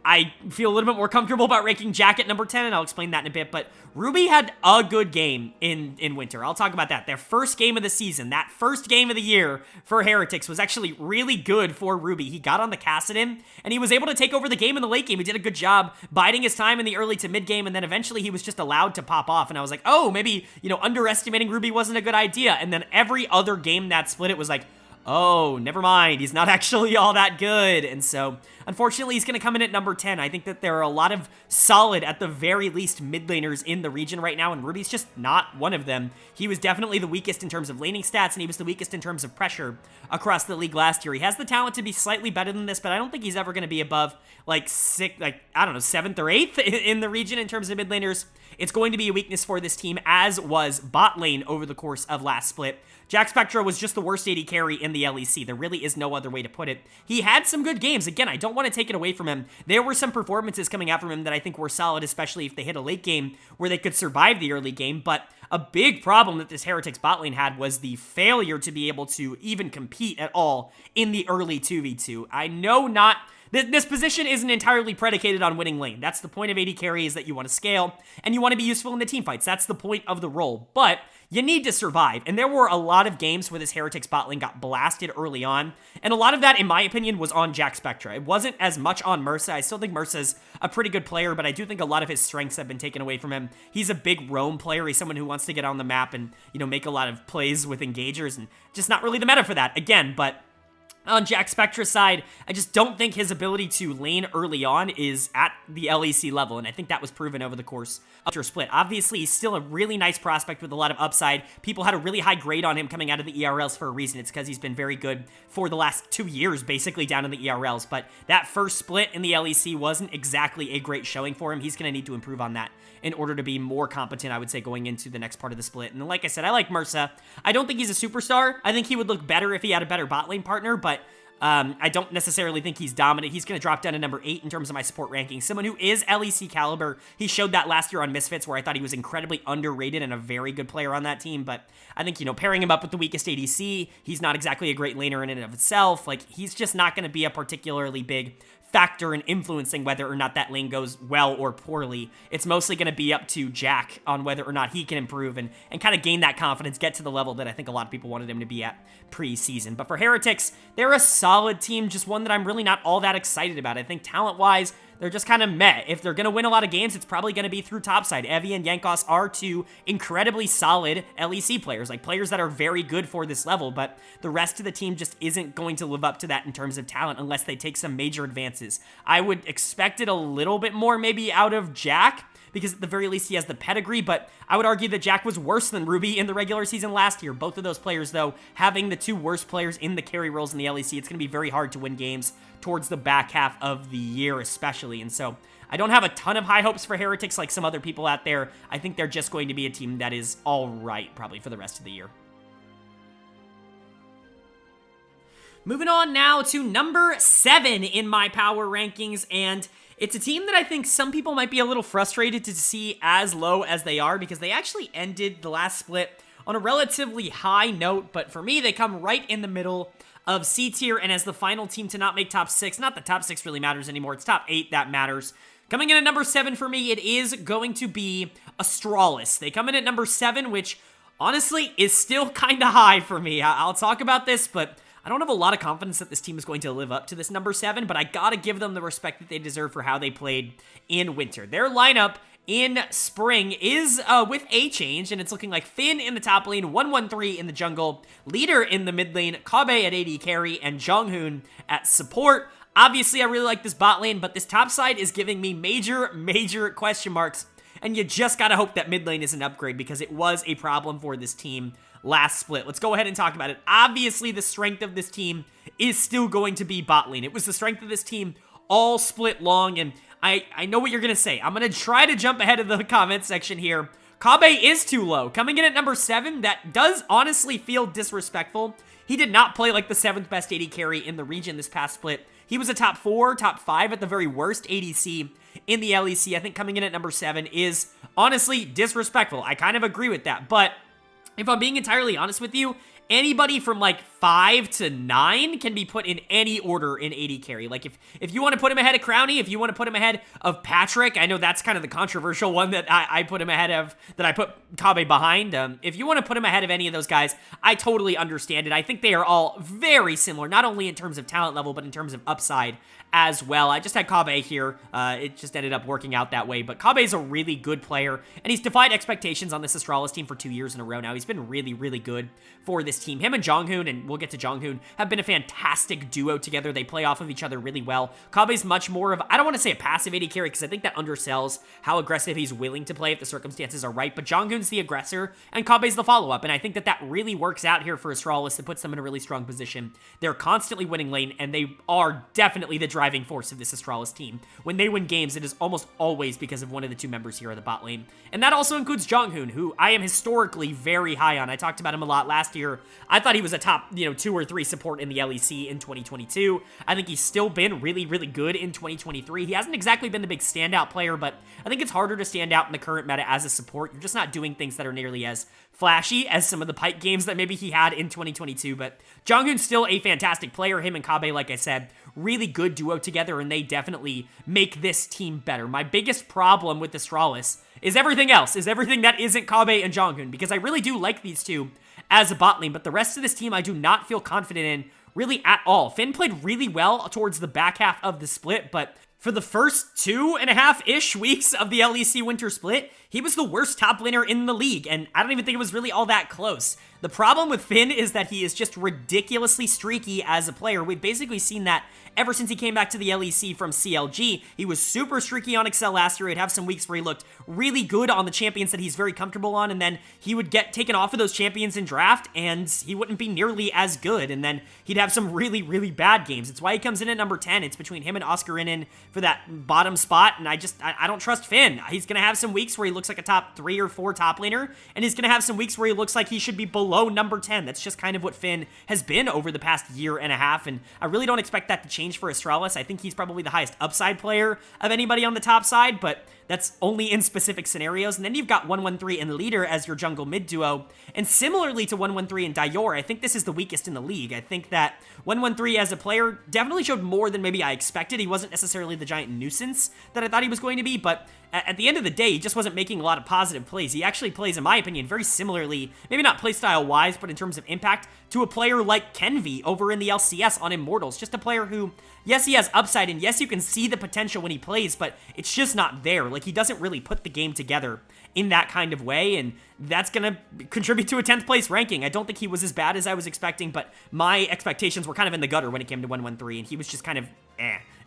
I feel a little bit more comfortable about ranking Jack at number 10, and I'll explain that in a bit, but Ruby had a good game in Winter. I'll talk about that. Their first game of the season, that first game of the year for Heretics was actually really good for Ruby. He got on the Kassadin, and he was able to take over the game in the late game. He did a good job biding his time in the early to mid game, and then eventually he was just allowed to pop off, and I was like, oh, maybe, underestimating Ruby wasn't a good idea, and then every other game that split, it was like, oh, never mind, he's not actually all that good. And so, unfortunately, he's going to come in at number 10. I think that there are a lot of solid, at the very least, mid laners in the region right now, and Ruby's just not one of them. He was definitely the weakest in terms of laning stats, and he was the weakest in terms of pressure across the league last year. He has the talent to be slightly better than this, but I don't think he's ever going to be above, 7th or 8th in the region in terms of mid laners. It's going to be a weakness for this team, as was bot lane over the course of last split. Jack Spectra was just the worst AD carry in the LEC. There really is no other way to put it. He had some good games. Again, I don't want to take it away from him. There were some performances coming out from him that I think were solid, especially if they hit a late game where they could survive the early game, but a big problem that this Heretics bot lane had was the failure to be able to even compete at all in the early 2v2. I know not This position isn't entirely predicated on winning lane. That's the point of AD carry, is that you want to scale and you want to be useful in the team fights. That's the point of the role. But you need to survive. And there were a lot of games where this Heretics bot lane got blasted early on. And a lot of that, in my opinion, was on Jack Spectra. It wasn't as much on Mursa. I still think Mursa's a pretty good player, but I do think a lot of his strengths have been taken away from him. He's a big roam player. He's someone who wants to get on the map and, make a lot of plays with engagers, and just not really the meta for that. Again, but on Jack Spectra's side, I just don't think his ability to lane early on is at the LEC level, and I think that was proven over the course of your split. Obviously, he's still a really nice prospect with a lot of upside. People had a really high grade on him coming out of the ERLs for a reason. It's because he's been very good for the last 2 years, basically, down in the ERLs, but that first split in the LEC wasn't exactly a great showing for him. He's going to need to improve on that in order to be more competent, I would say, going into the next part of the split. And like I said, I like Mursa. I don't think he's a superstar. I think he would look better if he had a better bot lane partner, but I don't necessarily think he's dominant. He's going to drop down to number 8 in terms of my support ranking. Someone who is LEC caliber. He showed that last year on Misfits, where I thought he was incredibly underrated and a very good player on that team. But I think, pairing him up with the weakest ADC, he's not exactly a great laner in and of itself. Like, he's just not going to be a particularly big factor in influencing whether or not that lane goes well or poorly. It's mostly going to be up to Jack on whether or not he can improve and kind of gain that confidence, get to the level that I think a lot of people wanted him to be at pre-season. But for Heretics, they're a solid team, just one that I'm really not all that excited about. I think talent-wise, they're just kind of meh. If they're going to win a lot of games, it's probably going to be through topside. Evie and Yankos are two incredibly solid LEC players, like players that are very good for this level, but the rest of the team just isn't going to live up to that in terms of talent unless they take some major advances. I would expect it a little bit more maybe out of Jack, because at the very least he has the pedigree, but I would argue that Jack was worse than Ruby in the regular season last year. Both of those players, though, having the two worst players in the carry roles in the LEC, it's going to be very hard to win games towards the back half of the year especially, and so I don't have a ton of high hopes for Heretics like some other people out there. I think they're just going to be a team that is all right probably for the rest of the year. Moving on now to number 7 in my power rankings, and it's a team that I think some people might be a little frustrated to see as low as they are, because they actually ended the last split on a relatively high note, but for me, they come right in the middle of C tier, and as the final team to not make top 6, not that top 6 really matters anymore, it's top 8 that matters. Coming in at number 7 for me, it is going to be Astralis. They come in at number 7, which honestly is still kind of high for me. I'll talk about this, but I don't have a lot of confidence that this team is going to live up to this number 7, but I gotta give them the respect that they deserve for how they played in winter. Their lineup in spring is with a change, and it's looking like Finn in the top lane, 113 in the jungle, Leader in the mid lane, Kabe at AD carry, and Jonghoon at support. Obviously, I really like this bot lane, but this top side is giving me major question marks, and you just gotta hope that mid lane is an upgrade, because it was a problem for this team last split. Let's go ahead and talk about it. Obviously, the strength of this team is still going to be bot lane. It was the strength of this team all split long, and I know what you're going to say. I'm going to try to jump ahead of the comment section here. Kabe is too low. Coming in at number 7, that does honestly feel disrespectful. He did not play like the 7th best AD carry in the region this past split. He was a top 4, top 5 at the very worst ADC in the LEC. I think coming in at number 7 is honestly disrespectful. I kind of agree with that, but if I'm being entirely honest with you, anybody from like 5 to 9 can be put in any order in AD carry. Like if you want to put him ahead of Crowny, if you want to put him ahead of Patrick, I know that's kind of the controversial one that I put him ahead of, that I put Kabe behind. If you want to put him ahead of any of those guys, I totally understand it. I think they are all very similar, not only in terms of talent level, but in terms of upside as well. I just had Kabe here. It just ended up working out that way, but Kabe's a really good player, and he's defied expectations on this Astralis team for 2 years in a row now. He's been really good for this team. Him and Jonghoon, and we'll get to Jonghoon, have been a fantastic duo together. They play off of each other really well. Kabe's much more of, I don't want to say a passive AD carry, because I think that undersells how aggressive he's willing to play if the circumstances are right, but Jonghoon's the aggressor, and Kabe's the follow-up, and I think that really works out here for Astralis. It puts them in a really strong position. They're constantly winning lane, and they are definitely the driving force of this Astralis team. When they win games, it is almost always because of one of the two members here in the bot lane, and that also includes Jonghoon, who I am historically very high on. I talked about him a lot last year. I thought he was a top, 2 or 3 support in the LEC in 2022. I think he's still been really good in 2023. He hasn't exactly been the big standout player, but I think it's harder to stand out in the current meta as a support. You're just not doing things that are nearly as flashy as some of the pipe games that maybe he had in 2022, but Jonghoon's still a fantastic player. Him and Kabe, like I said, really good duo together, and they definitely make this team better. My biggest problem with Astralis is everything else, is everything that isn't Kabe and Jonghyun, because I really do like these two as a bot lane, but the rest of this team I do not feel confident in really at all. Finn played really well towards the back half of the split, but for the first 2.5-ish weeks of the LEC Winter Split, he was the worst top laner in the league, and I don't even think it was really all that close. The problem with Finn is that he is just ridiculously streaky as a player. We've basically seen that ever since he came back to the LEC from CLG. He was super streaky on Excel last year. He'd have some weeks where he looked really good on the champions that he's very comfortable on, and then he would get taken off of those champions in draft, and he wouldn't be nearly as good, and then he'd have some really, really bad games. It's why he comes in at number 10. It's between him and Oscar Innen for that bottom spot, and I don't trust Finn. He's going to have some weeks where he looks like a top 3 or 4 top laner, and he's going to have some weeks where he looks like he should be below number 10. That's just kind of what Finn has been over the past year and a half, and I really don't expect that to change for Astralis. I think he's probably the highest upside player of anybody on the top side, but that's only in specific scenarios. And then you've got 113 and Leader as your jungle mid duo. And similarly to 113 and Dior, I think this is the weakest in the league. I think that 113 as a player definitely showed more than maybe I expected. He wasn't necessarily the giant nuisance that I thought he was going to be, but at the end of the day, he just wasn't making a lot of positive plays. He actually plays, in my opinion, very similarly, maybe not playstyle-wise, but in terms of impact, to a player like Kenvi over in the LCS on Immortals. Just a player who, yes, he has upside, and yes, you can see the potential when he plays, but it's just not there. Like, he doesn't really put the game together in that kind of way, and that's going to contribute to a 10th place ranking. I don't think he was as bad as I was expecting, but my expectations were kind of in the gutter when it came to 113, and he was just kind of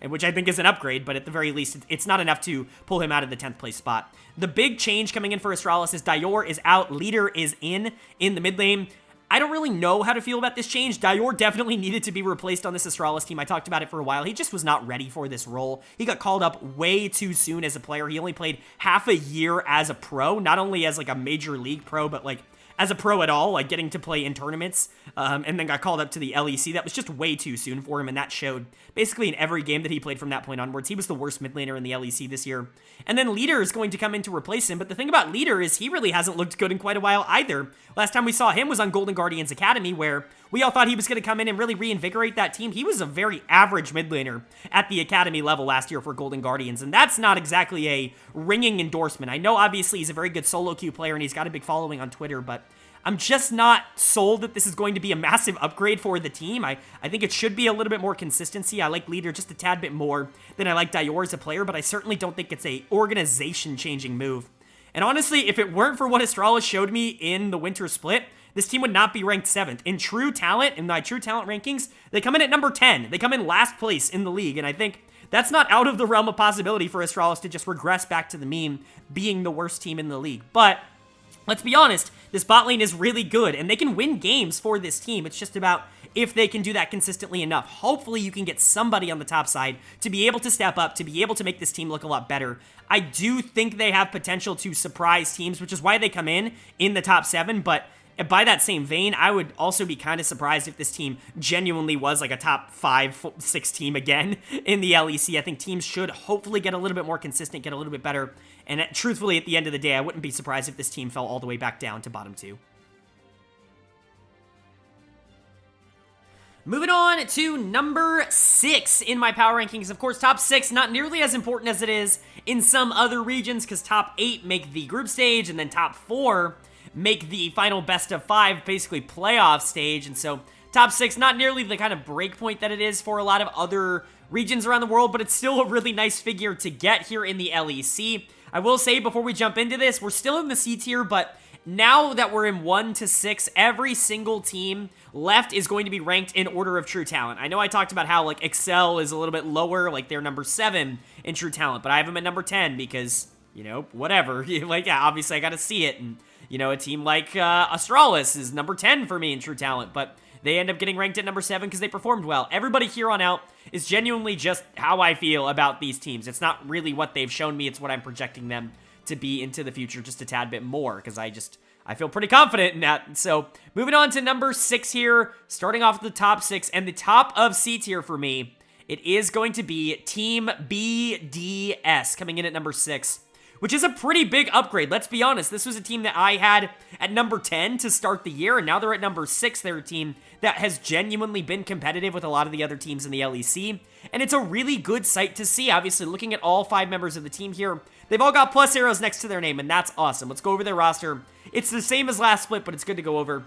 which I think is an upgrade, but at the very least, it's not enough to pull him out of the 10th place spot. The big change coming in for Astralis is Dior is out, Leader is in the mid lane. I don't really know how to feel about this change. Dior definitely needed to be replaced on this Astralis team. I talked about it for a while. He just was not ready for this role. He got called up way too soon as a player. He only played half a year as a pro, not only as like a major league pro, but like as a pro at all, like getting to play in tournaments, and then got called up to the LEC. That was just way too soon for him, and that showed basically in every game that he played from that point onwards. He was the worst mid laner in the LEC this year. And then Leader is going to come in to replace him, but the thing about Leader is he really hasn't looked good in quite a while either. Last time we saw him was on Golden Guardians Academy, where we all thought he was going to come in and really reinvigorate that team. He was a very average mid laner at the Academy level last year for Golden Guardians, and that's not exactly a ringing endorsement. I know obviously he's a very good solo queue player, and he's got a big following on Twitter, but I'm just not sold that this is going to be a massive upgrade for the team. I think it should be a little bit more consistency. I like Leader just a tad bit more than I like Dior as a player, but I certainly don't think it's a organization-changing move. And honestly, if it weren't for what Astralis showed me in the Winter Split, this team would not be ranked 7th. In true talent, in my true talent rankings, they come in at number 10. They come in last place in the league, and I think that's not out of the realm of possibility for Astralis to just regress back to the mean being the worst team in the league. But let's be honest, this bot lane is really good, and they can win games for this team. It's just about if they can do that consistently enough. Hopefully you can get somebody on the top side to be able to step up, to be able to make this team look a lot better. I do think they have potential to surprise teams, which is why they come in the top 7, but by that same vein, I would also be kind of surprised if this team genuinely was like a top 5, 6 team again in the LEC. I think teams should hopefully get a little bit more consistent, get a little bit better. And truthfully, at the end of the day, I wouldn't be surprised if this team fell all the way back down to bottom 2. Moving on to number 6 in my power rankings. Of course, top 6, not nearly as important as it is in some other regions, because top 8 make the group stage, and then top 4 make the final best of 5, basically playoff stage. And so top 6, not nearly the kind of breakpoint that it is for a lot of other regions around the world, but it's still a really nice figure to get here in the LEC. I will say before we jump into this, we're still in the C tier, but now that we're in 1 to 6, every single team left is going to be ranked in order of true talent. I know I talked about how like Excel is a little bit lower, like they're number 7 in true talent, but I have them at number 10 because, you know, whatever. Like, yeah, obviously I got to see it, and you know, a team like Astralis is number 10 for me in true talent, but they end up getting ranked at number 7 because they performed well. Everybody here on out is genuinely just how I feel about these teams. It's not really what they've shown me, it's what I'm projecting them to be into the future just a tad bit more, because I feel pretty confident in that. So moving on to number 6 here, starting off with the top 6, and the top of C tier for me, it is going to be Team BDS coming in at number 6. which is a pretty big upgrade. Let's be honest, this was a team that I had at number 10 to start the year, and now they're at number 6. They're a team that has genuinely been competitive with a lot of the other teams in the LEC, and it's a really good sight to see. Obviously, looking at all 5 members of the team here, they've all got plus arrows next to their name, and that's awesome. Let's go over their roster. It's the same as last split, but it's good to go over.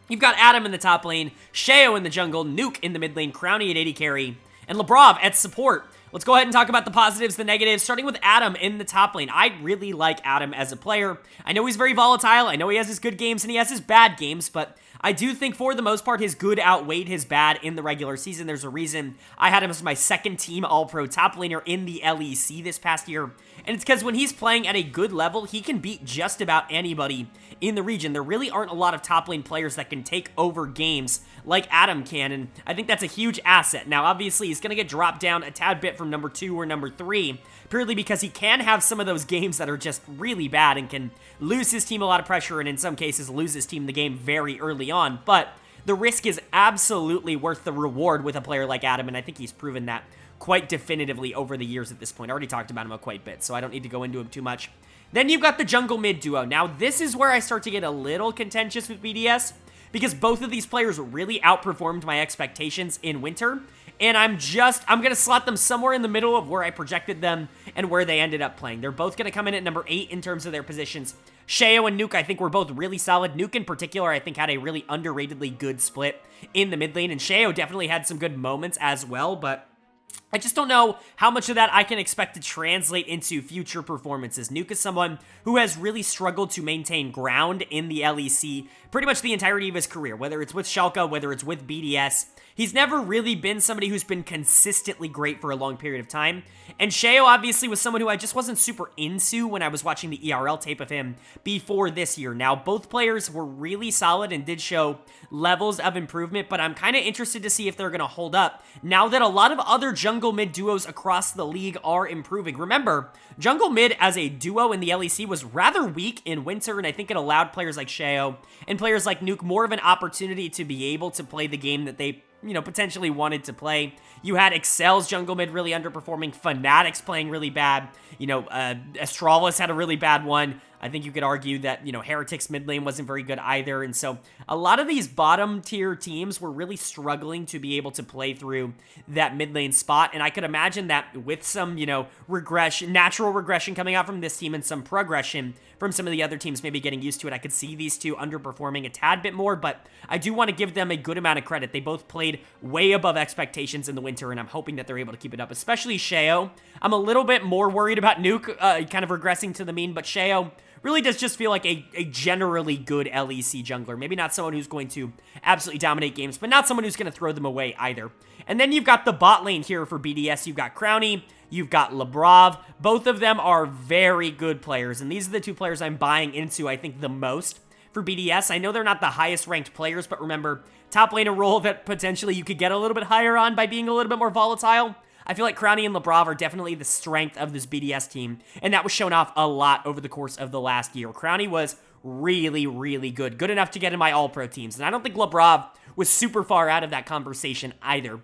You've got Adam in the top lane, Sheo in the jungle, Nuke in the mid lane, Crowny at AD carry, and Labrov at support. Let's go ahead and talk about the positives, the negatives, starting with Adam in the top lane. I really like Adam as a player. I know he's very volatile. I know he has his good games and he has his bad games, but I do think for the most part his good outweighed his bad in the regular season. There's a reason I had him as my second team All-Pro top laner in the LEC this past year. And it's because when he's playing at a good level, he can beat just about anybody in the region. There really aren't a lot of top lane players that can take over games like Adam can, and I think that's a huge asset. Now, obviously, he's going to get dropped down a tad bit from number 2 or number 3, purely because he can have some of those games that are just really bad and can lose his team a lot of pressure, and in some cases, lose his team the game very early on. But the risk is absolutely worth the reward with a player like Adam, and I think he's proven that quite definitively over the years at this point. I already talked about him quite a bit, so I don't need to go into him too much. Then you've got the jungle mid duo. Now, this is where I start to get a little contentious with BDS, because both of these players really outperformed my expectations in winter, and I'm going to slot them somewhere in the middle of where I projected them and where they ended up playing. They're both going to come in at number 8 in terms of their positions. Sheo and Nuke, I think, were both really solid. Nuke, in particular, I think, had a really underratedly good split in the mid lane, and Sheo definitely had some good moments as well, but I just don't know how much of that I can expect to translate into future performances. Nuke is someone who has really struggled to maintain ground in the LEC pretty much the entirety of his career, whether it's with Schalke, whether it's with BDS. He's never really been somebody who's been consistently great for a long period of time. And Sheo obviously was someone who I just wasn't super into when I was watching the ERL tape of him before this year. Now, both players were really solid and did show levels of improvement, but I'm kind of interested to see if they're going to hold up now that a lot of other jungle mid duos across the league are improving. Remember, jungle mid as a duo in the LEC was rather weak in winter, and I think it allowed players like Sheo and players like Nuke more of an opportunity to be able to play the game that they potentially wanted to play. You had Excel's jungle mid really underperforming, Fanatics playing really bad, Astralis had a really bad one. I think you could argue that, Heretics mid lane wasn't very good either, and so a lot of these bottom tier teams were really struggling to be able to play through that mid lane spot, and I could imagine that with some, natural regression coming out from this team and some progression from some of the other teams maybe getting used to it, I could see these two underperforming a tad bit more, but I do want to give them a good amount of credit. They both played way above expectations in the winter, and I'm hoping that they're able to keep it up, especially Sheo. I'm a little bit more worried about Nuke kind of regressing to the mean, but Sheo really does just feel like a generally good LEC jungler. Maybe not someone who's going to absolutely dominate games, but not someone who's going to throw them away either. And then you've got the bot lane here for BDS. You've got Crowny, you've got Labrov. Both of them are very good players, and these are the two players I'm buying into, I think, the most for BDS. I know they're not the highest ranked players, but remember, top lane a role that potentially you could get a little bit higher on by being a little bit more volatile. I feel like Crowny and Labrov are definitely the strength of this BDS team, and that was shown off a lot over the course of the last year. Crowny was really, really good enough to get in my All-Pro teams, and I don't think Labrov was super far out of that conversation either.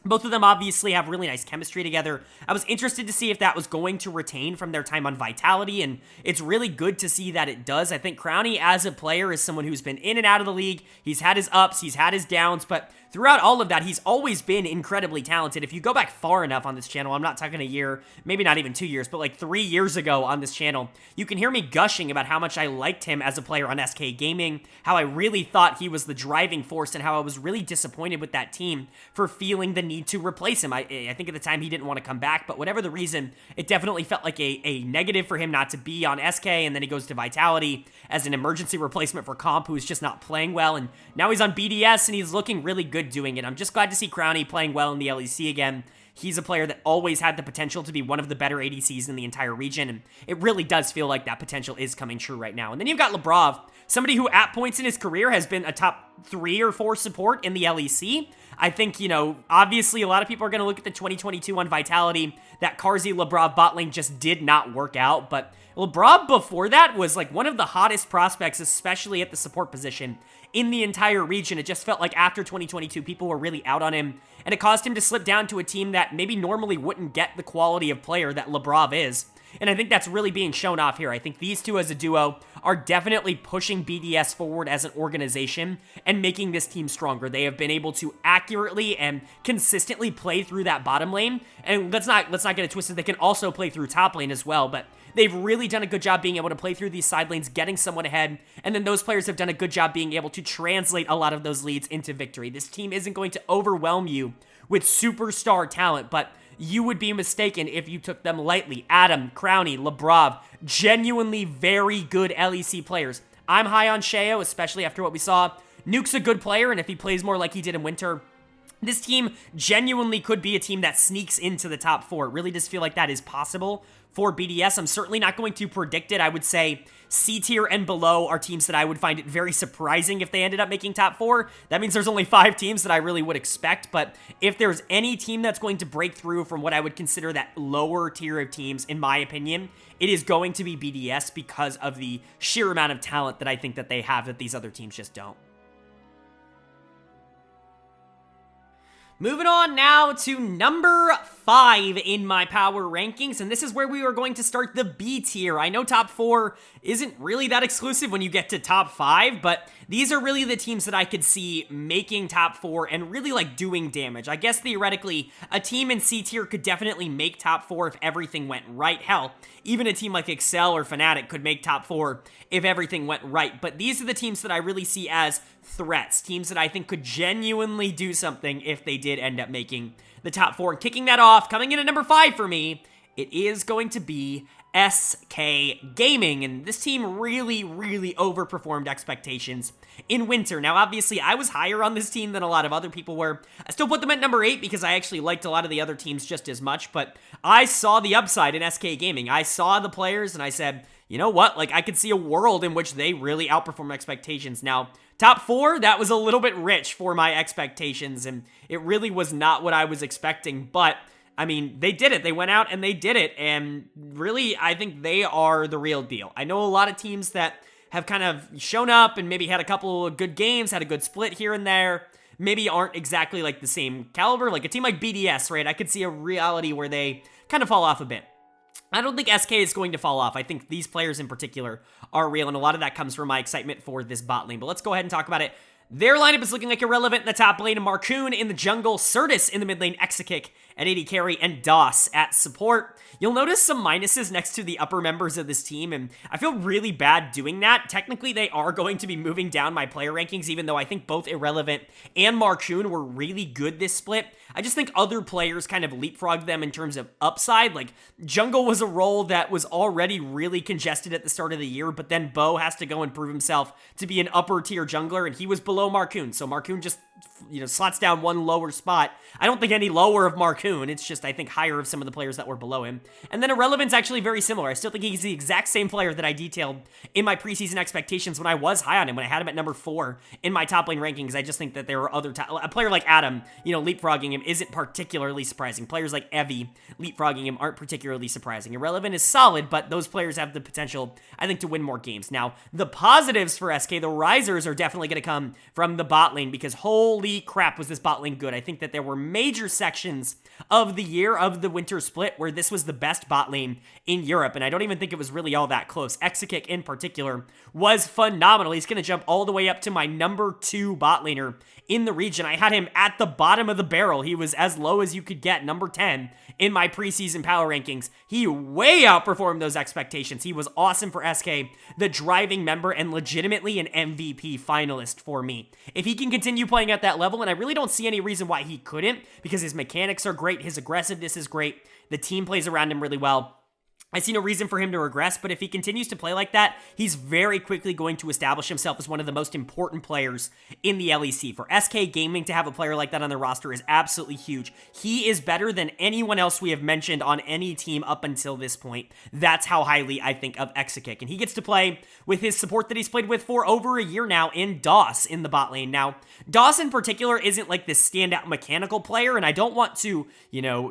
Both of them obviously have really nice chemistry together. I was interested to see if that was going to retain from their time on Vitality, and it's really good to see that it does. I think Crowny as a player is someone who's been in and out of the league. He's had his ups, he's had his downs, but throughout all of that, he's always been incredibly talented. If you go back far enough on this channel, I'm not talking a year, maybe not even 2 years, but like 3 years ago on this channel, you can hear me gushing about how much I liked him as a player on SK Gaming, how I really thought he was the driving force, and how I was really disappointed with that team for feeling the need to replace him. I think at the time he didn't want to come back, but whatever the reason, it definitely felt like a negative for him not to be on SK, and then he goes to Vitality as an emergency replacement for Comp, who's just not playing well, and now he's on BDS, and he's looking really good doing it. I'm just glad to see Crowny playing well in the LEC again. He's a player that always had the potential to be one of the better ADCs in the entire region, and it really does feel like that potential is coming true right now. And then you've got Labrov, somebody who at points in his career has been a top 3 or 4 support in the LEC. I think, obviously a lot of people are going to look at the 2022 on Vitality. That Carzzy Labrov bot lane just did not work out, but Labrov before that was like one of the hottest prospects, especially at the support position in the entire region. It just felt like after 2022, people were really out on him, and it caused him to slip down to a team that maybe normally wouldn't get the quality of player that Labrov is. And I think that's really being shown off here. I think these two as a duo are definitely pushing BDS forward as an organization and making this team stronger. They have been able to accurately and consistently play through that bottom lane. And let's not get it twisted. They can also play through top lane as well, but they've really done a good job being able to play through these side lanes, getting someone ahead, and then those players have done a good job being able to translate a lot of those leads into victory. This team isn't going to overwhelm you with superstar talent, but you would be mistaken if you took them lightly. Adam, Crowny, Lebrov, genuinely very good LEC players. I'm high on Sheo, especially after what we saw. Nuke's a good player, and if he plays more like he did in Winter, this team genuinely could be a team that sneaks into the top 4. It really does feel like that is possible for BDS. I'm certainly not going to predict it. I would say C tier and below are teams that I would find it very surprising if they ended up making top 4. That means there's only 5 teams that I really would expect, but if there's any team that's going to break through from what I would consider that lower tier of teams, in my opinion, it is going to be BDS because of the sheer amount of talent that I think that they have that these other teams just don't. Moving on now to number 5 in my power rankings, and this is where we are going to start the B tier. I know top 4 isn't really that exclusive when you get to top 5, but these are really the teams that I could see making top 4 and really like doing damage. I guess theoretically, a team in C tier could definitely make top 4 if everything went right. Hell, even a team like Excel or Fnatic could make top 4 if everything went right, but these are the teams that I really see as threats, teams that I think could genuinely do something if they did end up making the top 4. And kicking that off, coming in at number 5 for me, it is going to be SK Gaming, and this team really overperformed expectations in Winter. Now, obviously, I was higher on this team than a lot of other people were. I still put them at number 8 because I actually liked a lot of the other teams just as much, but I saw the upside in SK Gaming. I saw the players, and I said, you know what, like, I could see a world in which they really outperform expectations. Now, top 4, that was a little bit rich for my expectations, and it really was not what I was expecting, but I mean, they did it. They went out and they did it, and really, I think they are the real deal. I know a lot of teams that have kind of shown up and maybe had a couple of good games, had a good split here and there, maybe aren't exactly like the same caliber. Like a team like BDS, right? I could see a reality where they kind of fall off a bit. I don't think SK is going to fall off. I think these players in particular are real, and a lot of that comes from my excitement for this bot lane. But let's go ahead and talk about it. Their lineup is looking like irrelevant in the top lane. Marcoon in the jungle, Certus in the mid lane, Exakick at AD carry, and Doss at support. You'll notice some minuses next to the upper members of this team, and I feel really bad doing that. Technically, they are going to be moving down my player rankings, even though I think both Irrelevant and Marcoon were really good this split. I just think other players kind of leapfrogged them in terms of upside. Like, jungle was a role that was already really congested at the start of the year, but then Bo has to go and prove himself to be an upper tier jungler, and he was below Marcoon. So Marcoon just, slots down one lower spot. I don't think any lower of Marcoon. It's just, I think, higher of some of the players that were below him. And then Irrelevant's actually very similar. I still think he's the exact same player that I detailed in my preseason expectations when I was high on him, when I had him at number 4 in my top lane rankings. I just think that there were other a player like Adam, leapfrogging him isn't particularly surprising. Players like Evie leapfrogging him aren't particularly surprising. Irrelevant is solid, but those players have the potential, I think, to win more games. Now, the positives for SK, the risers, are definitely going to come from the bot lane, because holy crap was this bot lane good. I think that there were major sections of the year of the winter split where this was the best bot lane in Europe, and I don't even think it was really all that close. Exakick in particular was phenomenal. He's going to jump all the way up to my number 2 bot laner in the region. I had him at the bottom of the barrel. He was as low as you could get, number 10 in my preseason power rankings. He way outperformed those expectations. He was awesome for SK, the driving member, and legitimately an MVP finalist for me. If he can continue playing at that level, and I really don't see any reason why he couldn't, because his mechanics are great, his aggressiveness is great, the team plays around him really well, I see no reason for him to regress, but if he continues to play like that, he's very quickly going to establish himself as one of the most important players in the LEC. For SK Gaming to have a player like that on their roster is absolutely huge. He is better than anyone else we have mentioned on any team up until this point. That's how highly I think of Exakick. And he gets to play with his support that he's played with for over a year now in Doss in the bot lane. Now, Doss in particular isn't like this standout mechanical player, and I don't want to,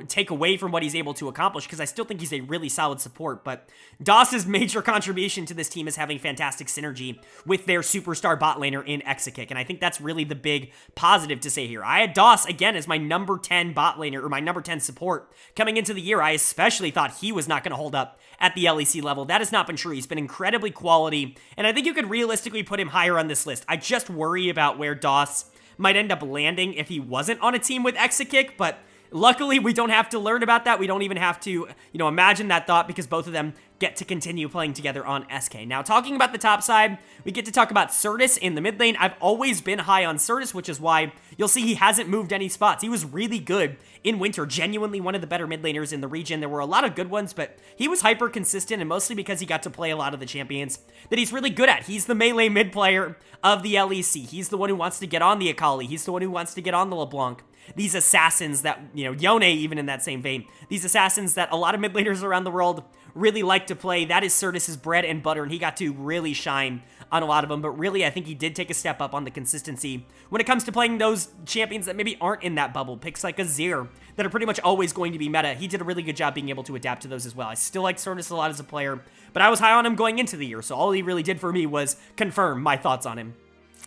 take away from what he's able to accomplish, because I still think he's a really solid support. support, but DOS's major contribution to this team is having fantastic synergy with their superstar bot laner in Exakick, and I think that's really the big positive to say here. I had DOS, again, as my number 10 bot laner, or my number 10 support coming into the year. I especially thought he was not going to hold up at the LEC level. That has not been true. He's been incredibly quality, and I think you could realistically put him higher on this list. I just worry about where DOS might end up landing if he wasn't on a team with Exakick, but luckily we don't have to learn about that. We don't even have to, imagine that thought, because both of them get to continue playing together on SK. Now, talking about the top side, we get to talk about Certus in the mid lane. I've always been high on Certus, which is why you'll see he hasn't moved any spots. He was really good in Winter, genuinely one of the better mid laners in the region. There were a lot of good ones, but he was hyper consistent, and mostly because he got to play a lot of the champions that he's really good at. He's the melee mid player of the LEC. He's the one who wants to get on the Akali. He's the one who wants to get on the LeBlanc. These assassins that, Yone even in that same vein, these assassins that a lot of mid laners around the world really like to play. That is Certus's bread and butter, and he got to really shine on a lot of them. But really, I think he did take a step up on the consistency when it comes to playing those champions that maybe aren't in that bubble. Picks like Azir that are pretty much always going to be meta. He did a really good job being able to adapt to those as well. I still like Certus a lot as a player, but I was high on him going into the year, so all he really did for me was confirm my thoughts on him.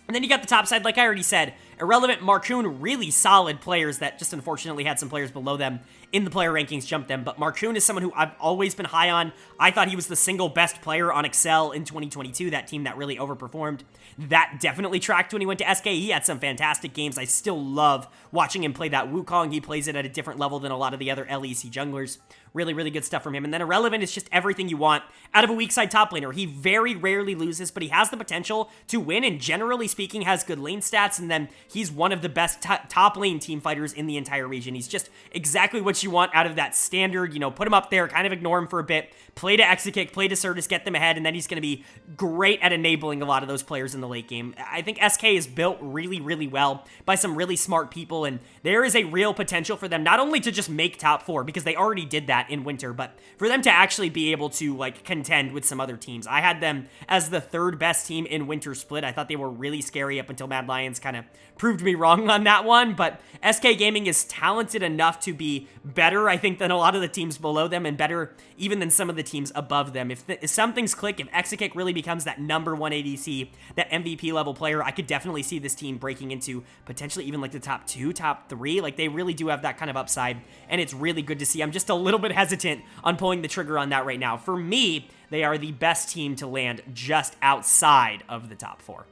And then you got the top side, like I already said, Irrelevant, Marcoon, really solid players that just unfortunately had some players below them in the player rankings jump them. But Marcoon is someone who I've always been high on. I thought he was the single best player on Excel in 2022, that team that really overperformed. That definitely tracked when he went to SK. He had some fantastic games. I still love watching him play that Wukong. He plays it at a different level than a lot of the other LEC junglers. Really, really good stuff from him. And then Irrelevant is just everything you want out of a weak side top laner. He very rarely loses, but he has the potential to win, and generally speaking has good lane stats, and then he's one of the best top lane team fighters in the entire region. He's just exactly what you want out of that standard, put him up there, kind of ignore him for a bit, play to Exakick, play to Certus, get them ahead, and then he's going to be great at enabling a lot of those players in the late game. I think SK is built really, really well by some really smart people, and there is a real potential for them not only to just make top 4, because they already did that in Winter, but for them to actually be able to contend with some other teams. I had them as the 3rd best team in Winter Split. I thought they were really scary up until Mad Lions kind of proved me wrong on that one, but SK Gaming is talented enough to be better, I think, than a lot of the teams below them, and better even than some of the teams above them. If some things click, if Exakick really becomes that number 1 ADC, that MVP level player, I could definitely see this team breaking into potentially even the top 2, top 3. They really do have that kind of upside, and it's really good to see. I'm just a little bit hesitant on pulling the trigger on that right now. For me, they are the best team to land just outside of the top 4.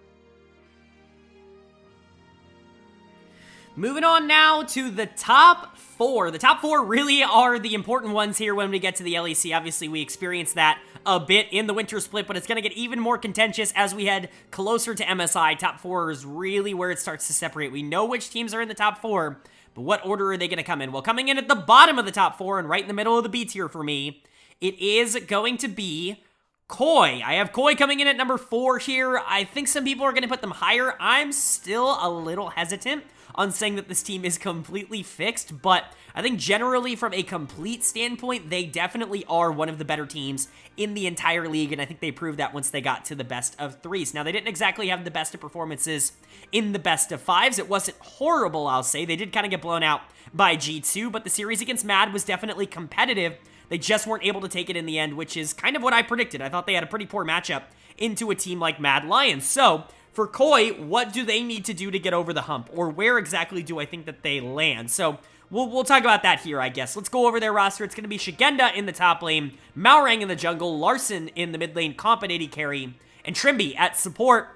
Moving on now to the top 4. The top 4 really are the important ones here when we get to the LEC. Obviously, we experienced that a bit in the Winter Split, but it's going to get even more contentious as we head closer to MSI. Top 4 is really where it starts to separate. We know which teams are in the top 4, but what order are they going to come in? Well, coming in at the bottom of the top 4 and right in the middle of the B tier for me, it is going to be Koi. I have Koi coming in at number 4 here. I think some people are going to put them higher. I'm still a little hesitant on saying that this team is completely fixed, but I think generally from a complete standpoint, they definitely are one of the better teams in the entire league, and I think they proved that once they got to the best of 3s. Now, they didn't exactly have the best of performances in the best of 5s. It wasn't horrible, I'll say. They did kind of get blown out by G2, but the series against Mad was definitely competitive. They just weren't able to take it in the end, which is kind of what I predicted. I thought they had a pretty poor matchup into a team like Mad Lions. So, for Koi, what do they need to do to get over the hump? Or where exactly do I think that they land? So, we'll talk about that here, I guess. Let's go over their roster. It's going to be Shigenda in the top lane, Maorang in the jungle, Larson in the mid lane, Comp at AD carry, and Trimby at support.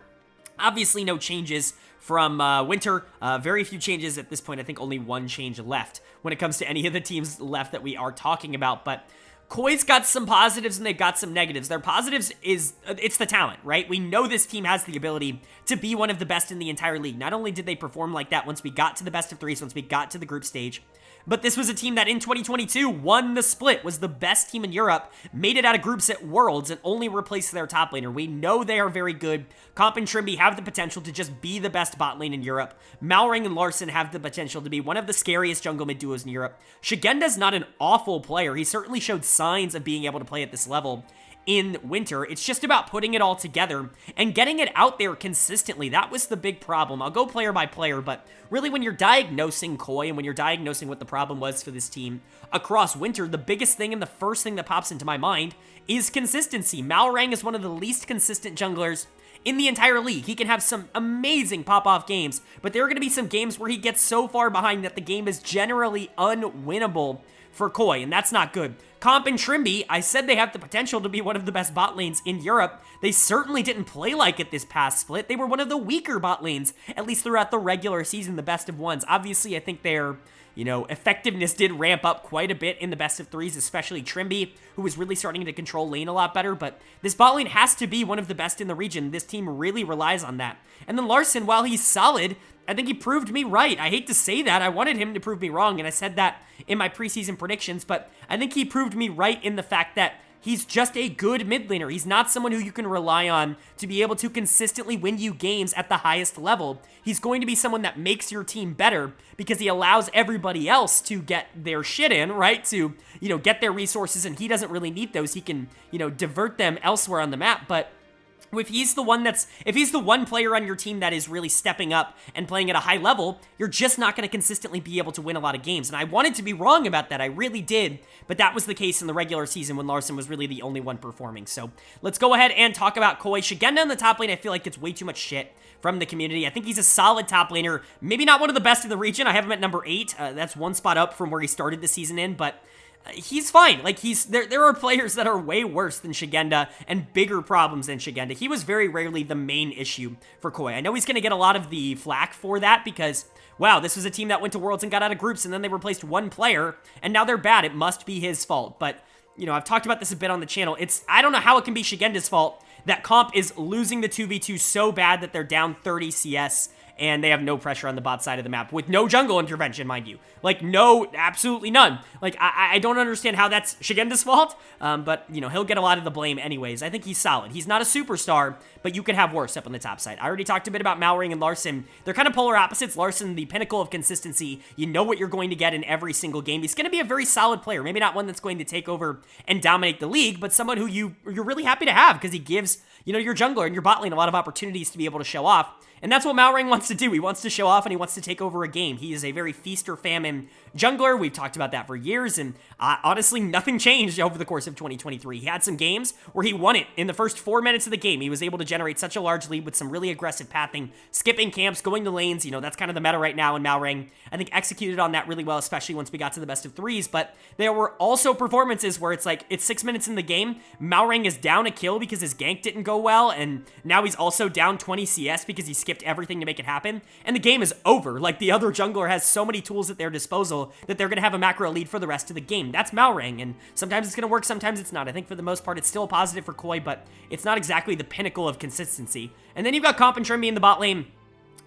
Obviously, no changes from Winter. Very few changes at this point. I think only one change left when it comes to any of the teams left that we are talking about. But Koi's got some positives and they've got some negatives. Their positives is, it's the talent, right? We know this team has the ability to be one of the best in the entire league. Not only did they perform like that once we got to the best of 3s, once we got to the group stage, but this was a team that in 2022 won the split, was the best team in Europe, made it out of groups at Worlds, and only replaced their top laner. We know they are very good. Comp and Trimby have the potential to just be the best bot lane in Europe. Maorang and Larson have the potential to be one of the scariest jungle mid duos in Europe. Shigenda's not an awful player. He certainly showed signs of being able to play at this level in winter. It's just about putting it all together and getting it out there consistently. That was the big problem. I'll go player by player, but really when you're diagnosing Koi and when you're diagnosing what the problem was for this team across winter, the biggest thing and the first thing that pops into my mind is consistency. Malrang is one of the least consistent junglers in the entire league. He can have some amazing pop-off games, but there are going to be some games where he gets so far behind that the game is generally unwinnable for Koi, and that's not good. Comp and Trimby, I said they have the potential to be one of the best bot lanes in Europe. They certainly didn't play like it this past split. They were one of the weaker bot lanes, at least throughout the regular season, the best of ones. Obviously, I think their effectiveness did ramp up quite a bit in the best of threes, especially Trimby, who was really starting to control lane a lot better, but this bot lane has to be one of the best in the region. This team really relies on that. And then Larson, while he's solid, I think he proved me right. I hate to say that. I wanted him to prove me wrong, and I said that in my preseason predictions, but I think he proved me right in the fact that he's just a good mid laner. He's not someone who you can rely on to be able to consistently win you games at the highest level. He's going to be someone that makes your team better because he allows everybody else to get their shit in, right? To, get their resources, and he doesn't really need those. He can, divert them elsewhere on the map, but if he's the one player on your team that is really stepping up and playing at a high level, you're just not going to consistently be able to win a lot of games. And I wanted to be wrong about that. I really did. But that was the case in the regular season when Larson was really the only one performing. So let's go ahead and talk about Koi. Shigenda in the top lane, I feel like gets way too much shit from the community. I think he's a solid top laner. Maybe not one of the best in the region. I have him at number 8. That's one spot up from where he started the season in, but he's fine. Like, there are players that are way worse than Shigenda and bigger problems than Shigenda. He was very rarely the main issue for Koi. I know he's going to get a lot of the flack for that because, wow, this was a team that went to Worlds and got out of groups, and then they replaced one player, and now they're bad. It must be his fault. But, I've talked about this a bit on the channel. I don't know how it can be Shigenda's fault that Comp is losing the 2v2 so bad that they're down 30 CS and they have no pressure on the bot side of the map with no jungle intervention, mind you. Like, no, absolutely none. Like, I don't understand how that's Shigenda's fault, but, he'll get a lot of the blame anyways. I think he's solid. He's not a superstar, but you could have worse up on the top side. I already talked a bit about Malrang and Larson. They're kind of polar opposites. Larson, the pinnacle of consistency. You know what you're going to get in every single game. He's going to be a very solid player. Maybe not one that's going to take over and dominate the league, but someone who you're really happy to have because he gives, your jungler and your bot lane a lot of opportunities to be able to show off. And that's what Malrang wants to do. He wants to show off and he wants to take over a game. He is a very feast or famine jungler. We've talked about that for years, and honestly, nothing changed over the course of 2023. He had some games where he won it in the first 4 minutes of the game. He was able to generate such a large lead with some really aggressive pathing, skipping camps, going to lanes. That's kind of the meta right now, and Malrang, I think, executed on that really well, especially once we got to the best of threes. But there were also performances where it's 6 minutes in the game, Malrang is down a kill because his gank didn't go well, and now he's also down 20 CS because he skipped everything to make it happen, and the game is over. Like, the other jungler has so many tools at their disposal that they're going to have a macro lead for the rest of the game. That's Malrang, and sometimes it's going to work, sometimes it's not. I think for the most part, it's still a positive for Koi, but it's not exactly the pinnacle of consistency. And then you've got Comp and Trimby in the bot lane.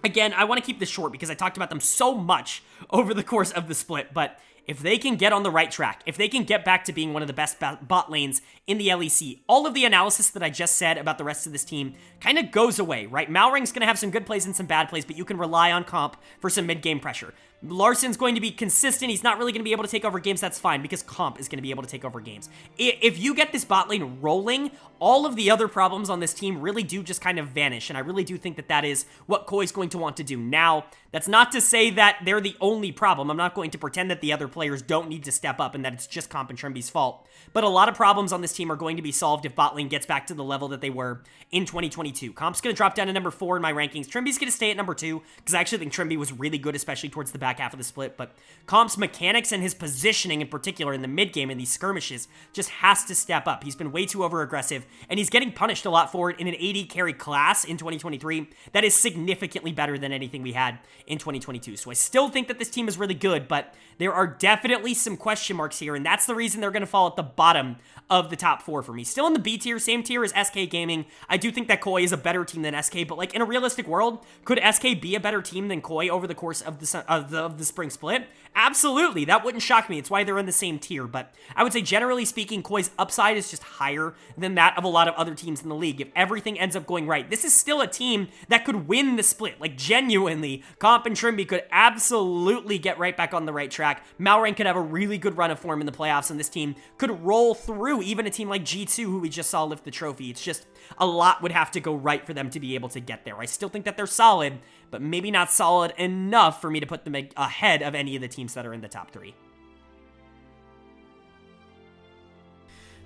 Again, I want to keep this short because I talked about them so much over the course of the split, but if they can get on the right track, if they can get back to being one of the best bot lanes in the LEC, all of the analysis that I just said about the rest of this team kind of goes away, right? Malrang's going to have some good plays and some bad plays, but you can rely on Comp for some mid-game pressure. Larson's going to be consistent. He's not really going to be able to take over games. That's fine because Comp is going to be able to take over games. If you get this bot lane rolling, all of the other problems on this team really do just kind of vanish, and I really do think that that is what Koi's going to want to do. Now, that's not to say that they're the only problem. I'm not going to pretend that the other players don't need to step up and that it's just Comp and Trimby's fault. But a lot of problems on this team are going to be solved if bot lane gets back to the level that they were in 2022. Comp's going to drop down to number 4 in my rankings. Trimby's going to stay at number 2 because I actually think Trimby was really good, especially towards the back half of the split. But Comp's mechanics and his positioning in particular in the mid game in these skirmishes just has to step up. He's been way too over aggressive, and he's getting punished a lot for it in an AD carry class in 2023 that is significantly better than anything we had in 2022. So I still think that this team is really good, but there are definitely some question marks here, and that's the reason they're going to fall at the bottom of the top 4 for me. Still in the B tier, same tier as SK Gaming. I do think that Koi is a better team than SK, but like in a realistic world, could SK be a better team than Koi over the course of the spring split? Absolutely, that wouldn't shock me. It's why they're in the same tier, but I would say generally speaking, Koi's upside is just higher than that of a lot of other teams in the league. If everything ends up going right, this is still a team that could win the split. Like genuinely, Comp and Trimby could absolutely get right back on the right track. power rank could have a really good run of form in the playoffs, and this team could roll through even a team like G2, who we just saw lift the trophy. It's just a lot would have to go right for them to be able to get there. I still think that they're solid, but maybe not solid enough for me to put them ahead of any of the teams that are in the top 3.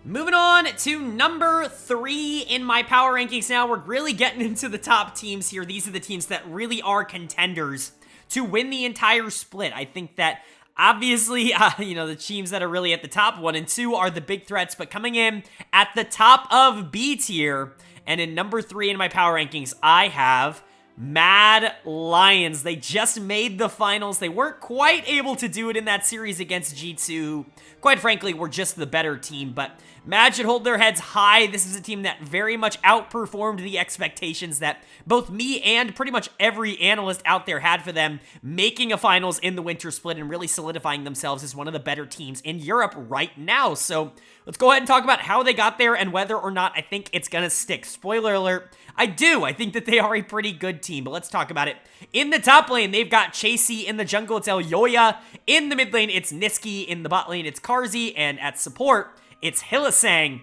Moving on to number 3 in my power rankings now. We're really getting into the top teams here. These are the teams that really are contenders to win the entire split. I think that obviously, the teams that are really at the top 1 and 2 are the big threats, but coming in at the top of B tier and in number 3 in my power rankings, I have Mad Lions. They just made the finals. They weren't quite able to do it in that series against G2. Quite frankly, we're just the better team, but Mad should hold their heads high. This is a team that very much outperformed the expectations that both me and pretty much every analyst out there had for them, making a finals in the winter split and really solidifying themselves as one of the better teams in Europe right now. So let's go ahead and talk about how they got there and whether or not I think it's gonna stick. Spoiler alert, I do. I think that they are a pretty good team, but let's talk about it. In the top lane, they've got Chasey. In the jungle, it's Elyoya. In the mid lane, it's Niski. In the bot lane, it's Carzzy. And at support, it's Hylissang.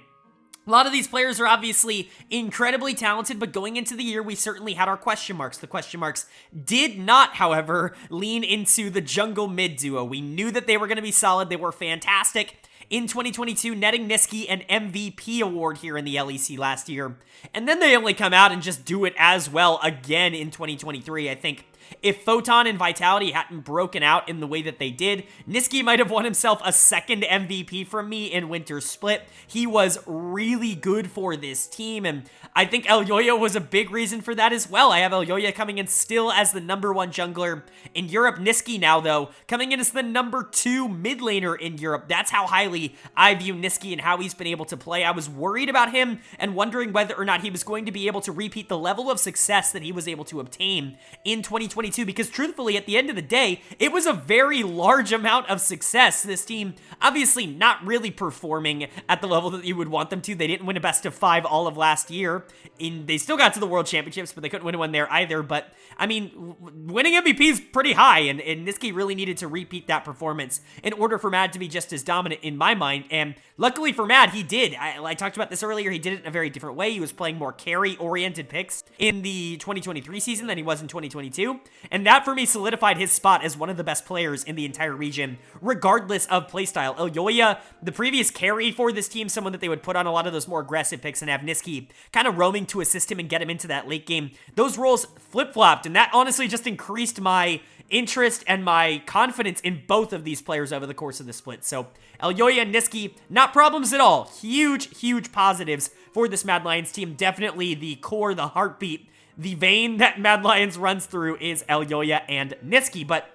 A lot of these players are obviously incredibly talented, but going into the year, we certainly had our question marks. The question marks did not, however, lean into the jungle mid duo. We knew that they were going to be solid. They were fantastic in 2022, netting Niski an MVP award here in the LEC last year. And then they only come out and just do it as well again in 2023. I think if Photon and Vitality hadn't broken out in the way that they did, Niski might have won himself a second MVP from me in Winter Split. He was really good for this team, and I think Elyoya was a big reason for that as well. I have Elyoya coming in still as the #1 jungler in Europe. Niski now, though, coming in as the #2 mid laner in Europe. That's how highly I view Niski and how he's been able to play. I was worried about him and wondering whether or not he was going to be able to repeat the level of success that he was able to obtain in 2022, because truthfully, at the end of the day, it was a very large amount of success. This team obviously not really performing at the level that you would want them to. They didn't win a best of 5 all of last year. They still got to the World Championships, but they couldn't win one there either. But, I mean, winning MVP is pretty high, and Niski really needed to repeat that performance in order for Mad to be just as dominant in my mind. And luckily for Mad, he did. I talked about this earlier. He did it in a very different way. He was playing more carry-oriented picks in the 2023 season than he was in 2022. And that, for me, solidified his spot as one of the best players in the entire region, regardless of playstyle. Elyoya, the previous carry for this team, someone that they would put on a lot of those more aggressive picks and have Niski kind of roaming to assist him and get him into that late game. Those roles flip-flopped, and that honestly just increased my interest and my confidence in both of these players over the course of the split. So Elyoya and Niski, not problems at all. Huge, huge positives for this Mad Lions team. Definitely the core, the heartbeat, the vein that Mad Lions runs through is Elyoya and Niski, but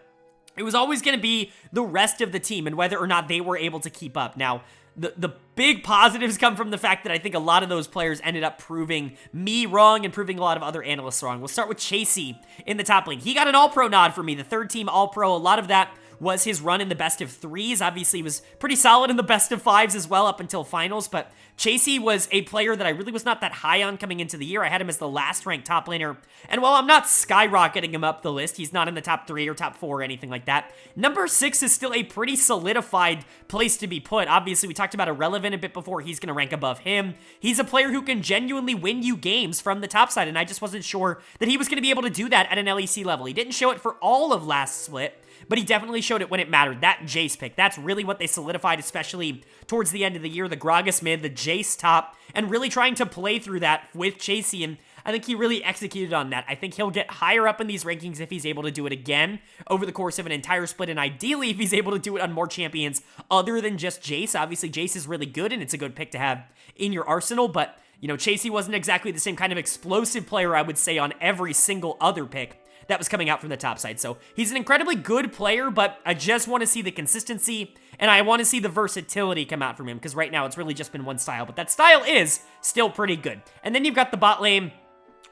it was always going to be the rest of the team and whether or not they were able to keep up. Now, the big positives come from the fact that I think a lot of those players ended up proving me wrong and proving a lot of other analysts wrong. We'll start with Chasey in the top lane. He got an All-Pro nod for me, the third team All-Pro. A lot of that was his run in the best of 3s. Obviously, he was pretty solid in the best of 5s as well up until finals, but Chasey was a player that I really was not that high on coming into the year. I had him as the last ranked top laner, and while I'm not skyrocketing him up the list, he's not in the top 3 or top 4 or anything like that. Number 6 is still a pretty solidified place to be put. Obviously, we talked about Irrelevant a bit before. He's going to rank above him. He's a player who can genuinely win you games from the top side, and I just wasn't sure that he was going to be able to do that at an LEC level. He didn't show it for all of last split, but he definitely showed it when it mattered. That Jace pick, that's really what they solidified, especially towards the end of the year. The Gragas mid, the Jace top, and really trying to play through that with Chasey, and I think he really executed on that. I think he'll get higher up in these rankings if he's able to do it again over the course of an entire split, and ideally if he's able to do it on more champions other than just Jace. Obviously, Jace is really good, and it's a good pick to have in your arsenal, but, you know, Chasey wasn't exactly the same kind of explosive player, I would say, on every single other pick that was coming out from the top side. So he's an incredibly good player, but I just want to see the consistency and I want to see the versatility come out from him, because right now it's really just been one style, but that style is still pretty good. And then you've got the bot lane.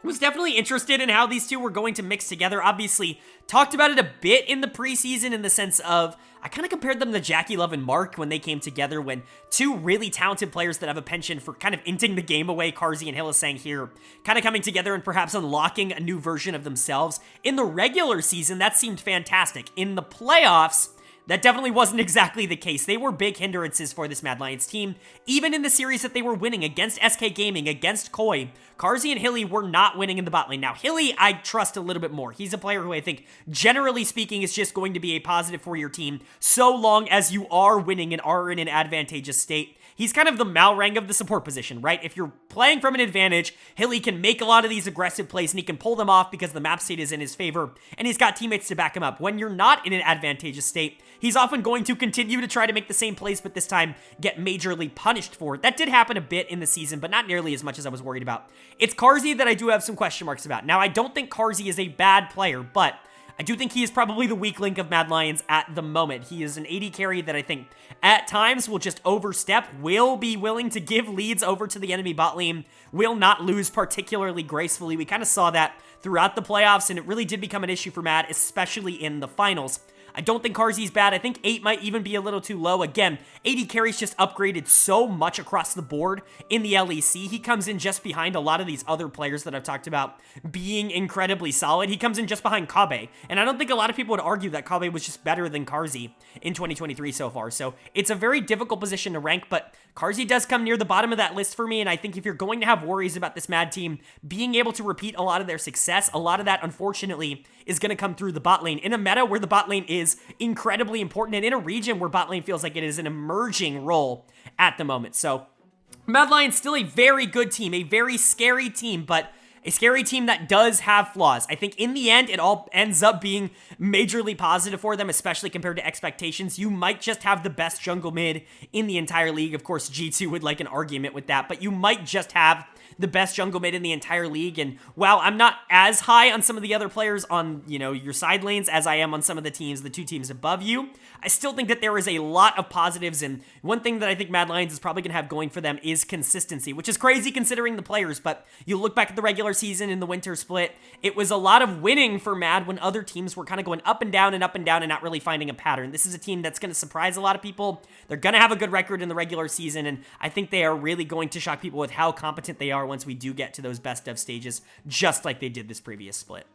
Was definitely interested in how these two were going to mix together. Obviously, talked about it a bit in the preseason in the sense of I kind of compared them to Jackie Love and Mark when they came together, when two really talented players that have a penchant for kind of inting the game away, Carzzy and Hylissang here, kind of coming together and perhaps unlocking a new version of themselves. In the regular season, that seemed fantastic. In the playoffs, That definitely wasn't exactly the case. They were big hindrances for this Mad Lions team. Even in the series that they were winning against SK Gaming, against Koi, Carzzy and Hilly were not winning in the bot lane. Now, Hilly, I trust a little bit more. He's a player who I think, generally speaking, is just going to be a positive for your team so long as you are winning and are in an advantageous state. He's kind of the Malrang of the support position, right? If you're playing from an advantage, Hilly can make a lot of these aggressive plays and he can pull them off because the map state is in his favor and he's got teammates to back him up. When you're not in an advantageous state, he's often going to continue to try to make the same plays, but this time get majorly punished for it. That did happen a bit in the season, but not nearly as much as I was worried about. It's Carzzy that I do have some question marks about. Now, I don't think Carzzy is a bad player, but I do think he is probably the weak link of Mad Lions at the moment. He is an AD carry that I think at times will just overstep, will be willing to give leads over to the enemy bot lane, will not lose particularly gracefully. We kind of saw that throughout the playoffs, and it really did become an issue for Mad, especially in the finals. I don't think Carzzy's bad. I think 8 might even be a little too low. Again, AD carry's just upgraded so much across the board in the LEC. He comes in just behind a lot of these other players that I've talked about being incredibly solid. He comes in just behind Kabe, and I don't think a lot of people would argue that Kabe was just better than Carzzy in 2023 so far. So it's a very difficult position to rank, but Carzzy does come near the bottom of that list for me, and I think if you're going to have worries about this Mad team being able to repeat a lot of their success, a lot of that, unfortunately, is going to come through the bot lane. In a meta where the bot lane is incredibly important, and in a region where bot lane feels like it is an emerging role at the moment. So, Mad Lions still a very good team, a very scary team, but a scary team that does have flaws. I think in the end, it all ends up being majorly positive for them, especially compared to expectations. You might just have the best jungle mid in the entire league. Of course, G2 would like an argument with that, but you might just have the best jungle mid in the entire league. And while I'm not as high on some of the other players on, your side lanes as I am on some of the two teams above you, I still think that there is a lot of positives. And one thing that I think Mad Lions is probably going to have going for them is consistency, which is crazy considering the players. But you look back at the regular season in the winter split, it was a lot of winning for Mad when other teams were kind of going up and down and up and down and not really finding a pattern. This is a team that's going to surprise a lot of people. They're going to have a good record in the regular season, and I think they are really going to shock people with how competent they are once we do get to those best of stages, just like they did this previous split.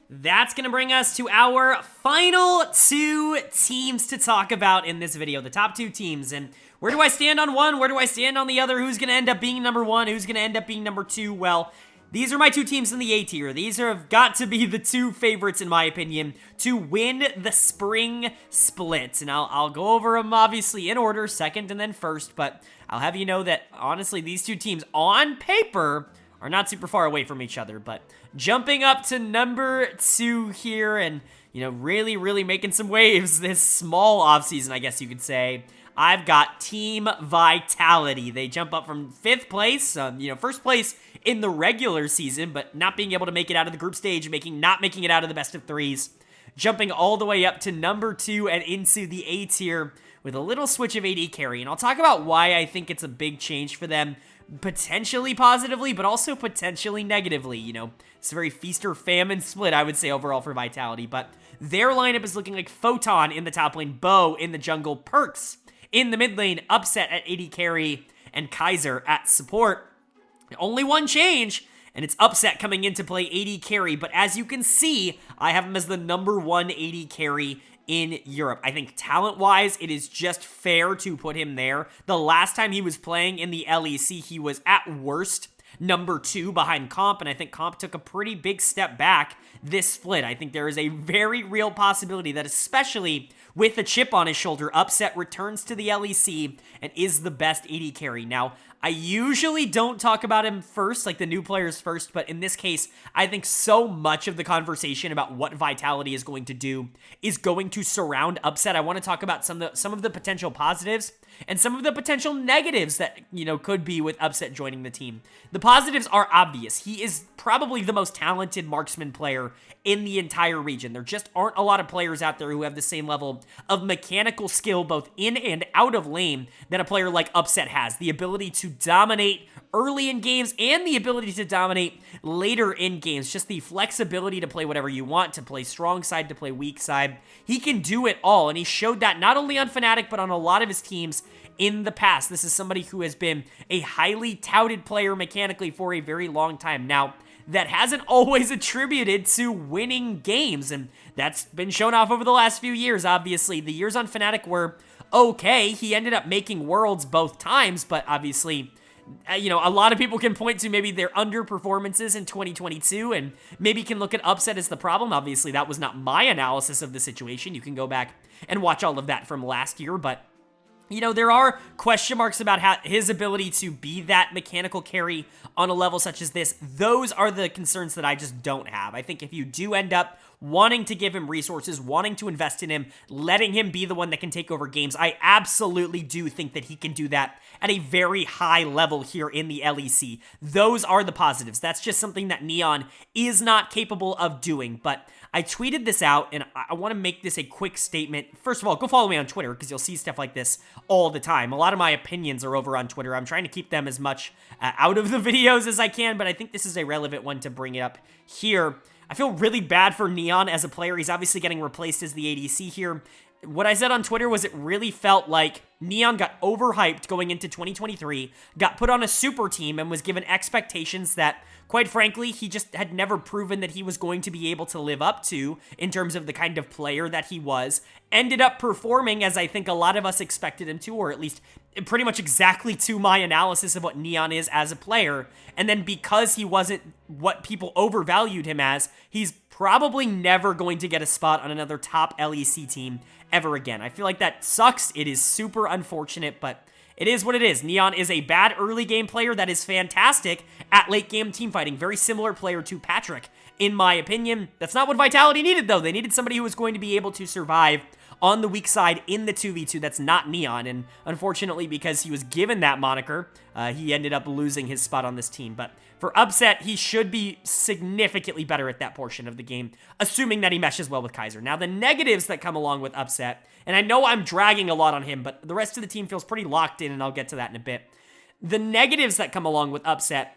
That's going to bring us to our final 2 teams to talk about in this video, the top 2 teams. And where do I stand on one? Where do I stand on the other? Who's going to end up being number 1? Who's going to end up being number 2? Well, these are my 2 teams in the A tier. These have got to be the 2 favorites, in my opinion, to win the spring split. And I'll go over them, obviously, in order, second and then first. But I'll have you know that, honestly, these 2 teams, on paper, are not super far away from each other. But jumping up to number 2 here and, really, really making some waves this small offseason, I guess you could say, I've got Team Vitality. They jump up from 5th place, first place in the regular season, but not being able to make it out of the group stage, not making it out of the best of 3s, jumping all the way up to number 2 and into the A tier with a little switch of AD carry. And I'll talk about why I think it's a big change for them, potentially positively, but also potentially negatively. It's a very feast or famine split, I would say, overall for Vitality. But their lineup is looking like Photon in the top lane, Bo in the jungle, Perks in the mid lane, Upset at AD carry, and Kaiser at support. Only one change, and it's Upset coming in to play AD carry. But as you can see, I have him as the number 1 AD carry in Europe. I think talent-wise, it is just fair to put him there. The last time he was playing in the LEC, he was at worst number 2 behind Comp, and I think Comp took a pretty big step back this split. I think there is a very real possibility that, especially with a chip on his shoulder, Upset returns to the LEC and is the best AD carry. Now, I usually don't talk about him first, like the new players first, but in this case, I think so much of the conversation about what Vitality is going to do is going to surround Upset. I want to talk about some of the potential positives and some of the potential negatives that, could be with Upset joining the team. The positives are obvious. He is probably the most talented marksman player in the entire region. There just aren't a lot of players out there who have the same level of mechanical skill, both in and out of lane, that a player like Upset has. The ability to dominate early in games and the ability to dominate later in games. Just the flexibility to play whatever you want, to play strong side, to play weak side. He can do it all, and he showed that not only on Fnatic, but on a lot of his teams in the past. This is somebody who has been a highly touted player mechanically for a very long time. Now, that hasn't always attributed to winning games, and that's been shown off over the last few years, obviously. The years on Fnatic were okay. He ended up making Worlds both times, but obviously, you know, a lot of people can point to maybe their underperformances in 2022 and maybe can look at upset as the problem. Obviously, that was not my analysis of the situation. You can go back and watch all of that from last year, but you know, there are question marks about his ability to be that mechanical carry on a level such as this. Those are the concerns that I just don't have. I think if you do end up wanting to give him resources, wanting to invest in him, letting him be the one that can take over games, I absolutely do think that he can do that at a very high level here in the LEC. Those are the positives. That's just something that Neon is not capable of doing, but I tweeted this out, and I want to make this a quick statement. First of all, go follow me on Twitter, because you'll see stuff like this all the time. A lot of my opinions are over on Twitter. I'm trying to keep them as much out of the videos as I can, but I think this is a relevant one to bring it up here. I feel really bad for Neon as a player. He's obviously getting replaced as the ADC here. What I said on Twitter was it really felt like Neon got overhyped going into 2023, got put on a super team, and was given expectations that, quite frankly, he just had never proven that he was going to be able to live up to in terms of the kind of player that he was. Ended up performing as I think a lot of us expected him to, or at least pretty much exactly to my analysis of what Neon is as a player. And then because he wasn't what people overvalued him as, he's probably never going to get a spot on another top LEC team ever again. I feel like that sucks. It is super unfortunate, but it is what it is. Neon is a bad early game player that is fantastic at late game team fighting. Very similar player to Patrick, in my opinion. That's not what Vitality needed, though. They needed somebody who was going to be able to survive on the weak side in the 2v2. That's not Neon, and unfortunately, because he was given that moniker, he ended up losing his spot on this team. But for Upset, he should be significantly better at that portion of the game, assuming that he meshes well with Kaiser. Now, the negatives that come along with Upset, and I know I'm dragging a lot on him, but the rest of the team feels pretty locked in, and I'll get to that in a bit. The negatives that come along with Upset,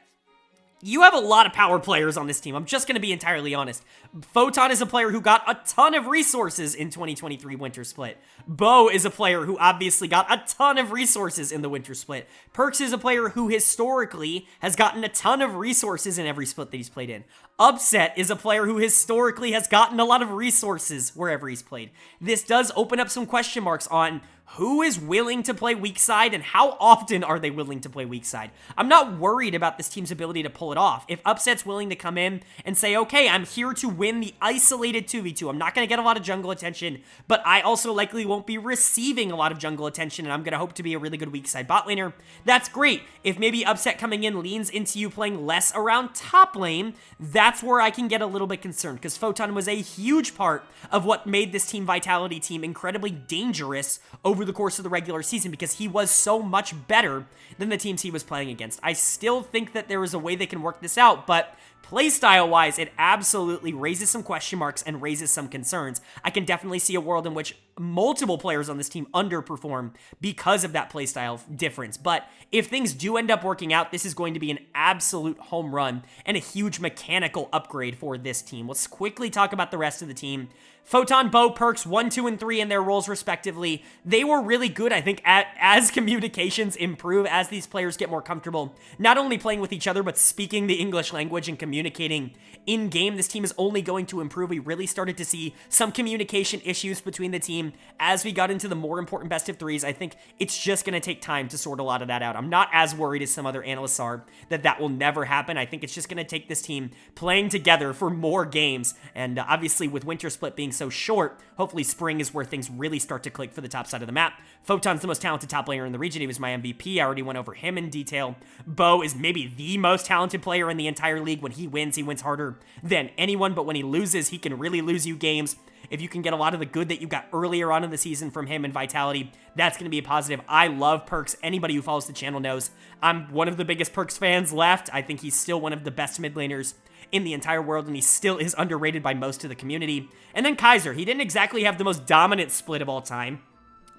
you have a lot of power players on this team. I'm just going to be entirely honest. Photon is a player who got a ton of resources in 2023 Winter Split. Bo is a player who obviously got a ton of resources in the Winter Split. Perks is a player who historically has gotten a ton of resources in every split that he's played in. Upset is a player who historically has gotten a lot of resources wherever he's played. This does open up some question marks on who is willing to play weak side and how often are they willing to play weak side. I'm not worried about this team's ability to pull it off. If Upset's willing to come in and say, okay, I'm here to win the isolated 2v2. I'm not going to get a lot of jungle attention, but I also likely won't be receiving a lot of jungle attention, and I'm going to hope to be a really good weak side bot laner. That's great. If maybe Upset coming in leans into you playing less around top lane, that's where I can get a little bit concerned, because Photon was a huge part of what made this Team Vitality team incredibly dangerous over the course of the regular season, because he was so much better than the teams he was playing against. I still think that there is a way they can work this out, but playstyle-wise, it absolutely raises some question marks and raises some concerns. I can definitely see a world in which multiple players on this team underperform because of that playstyle difference. But if things do end up working out, this is going to be an absolute home run and a huge mechanical upgrade for this team. Let's quickly talk about the rest of the team. Photon, Bo, Perks, 1, 2, and 3 in their roles respectively. They were really good, I think, as communications improve, as these players get more comfortable, not only playing with each other, but speaking the English language and communicating in-game. This team is only going to improve. We really started to see some communication issues between the team as we got into the more important best of threes. I think it's just going to take time to sort a lot of that out. I'm not as worried as some other analysts are that will never happen. I think it's just going to take this team playing together for more games, and obviously with Winter Split being so short, hopefully spring is where things really start to click for the top side of the map. Photon's the most talented top laner in the region. He was my MVP. I already went over him in detail. Bo is maybe the most talented player in the entire league. When he wins harder than anyone, but when he loses, he can really lose you games. If you can get a lot of the good that you got earlier on in the season from him and Vitality, that's going to be a positive. I love Perks. Anybody who follows the channel knows I'm one of the biggest Perks fans left. I think he's still one of the best mid laners in the entire world, and he still is underrated by most of the community. And then Kaiser. He didn't exactly have the most dominant split of all time,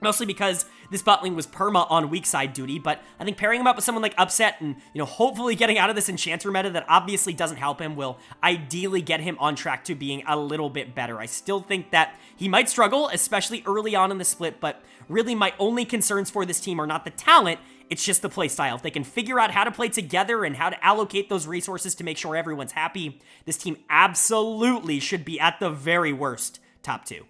mostly because this bot lane was perma on weak side duty, but I think pairing him up with someone like Upset and, hopefully getting out of this Enchanter meta that obviously doesn't help him will ideally get him on track to being a little bit better. I still think that he might struggle, especially early on in the split, but really my only concerns for this team are not the talent, It's just the play style. If they can figure out how to play together and how to allocate those resources to make sure everyone's happy, this team absolutely should be at the very worst top 2.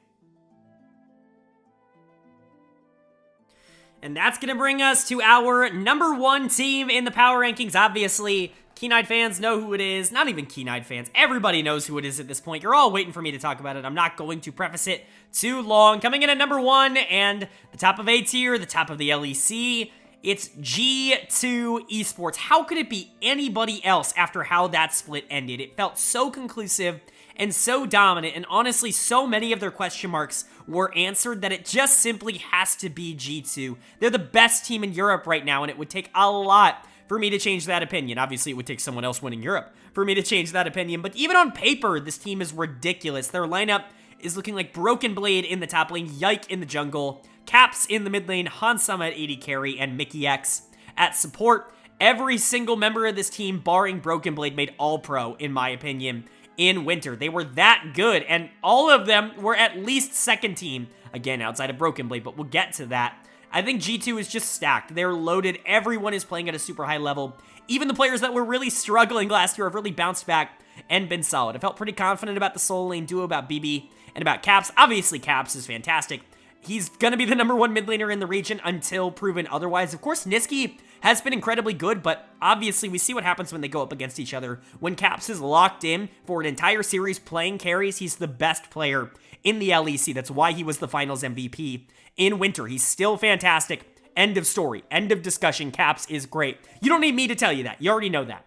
And that's going to bring us to our number 1 team in the power rankings. Obviously, Keen-eyed fans know who it is. Not even Keen-eyed fans. Everybody knows who it is at this point. You're all waiting for me to talk about it. I'm not going to preface it too long. Coming in at number 1 and the top of A tier, the top of the LEC, it's G2 Esports. How could it be anybody else after how that split ended? It felt so conclusive and so dominant, and honestly, so many of their question marks were answered that it just simply has to be G2. They're the best team in Europe right now, and it would take a lot for me to change that opinion. Obviously, it would take someone else winning Europe for me to change that opinion, but even on paper, this team is ridiculous. Their lineup is looking like Broken Blade in the top lane, Yike in the jungle, Caps in the mid lane, Hansama at AD carry, and Mickey X at support. Every single member of this team, barring Broken Blade, made All-Pro, in my opinion, in Winter. They were that good, and all of them were at least second team, again, outside of Broken Blade, but we'll get to that. I think G2 is just stacked. They're loaded. Everyone is playing at a super high level. Even the players that were really struggling last year have really bounced back and been solid. I felt pretty confident about the solo lane duo, about BB, and about Caps. Obviously, Caps is fantastic. He's going to be the number 1 mid laner in the region until proven otherwise. Of course, Niski has been incredibly good, but obviously we see what happens when they go up against each other. When Caps is locked in for an entire series playing carries, he's the best player in the LEC. That's why he was the finals MVP in Winter. He's still fantastic. End of story. End of discussion. Caps is great. You don't need me to tell you that. You already know that.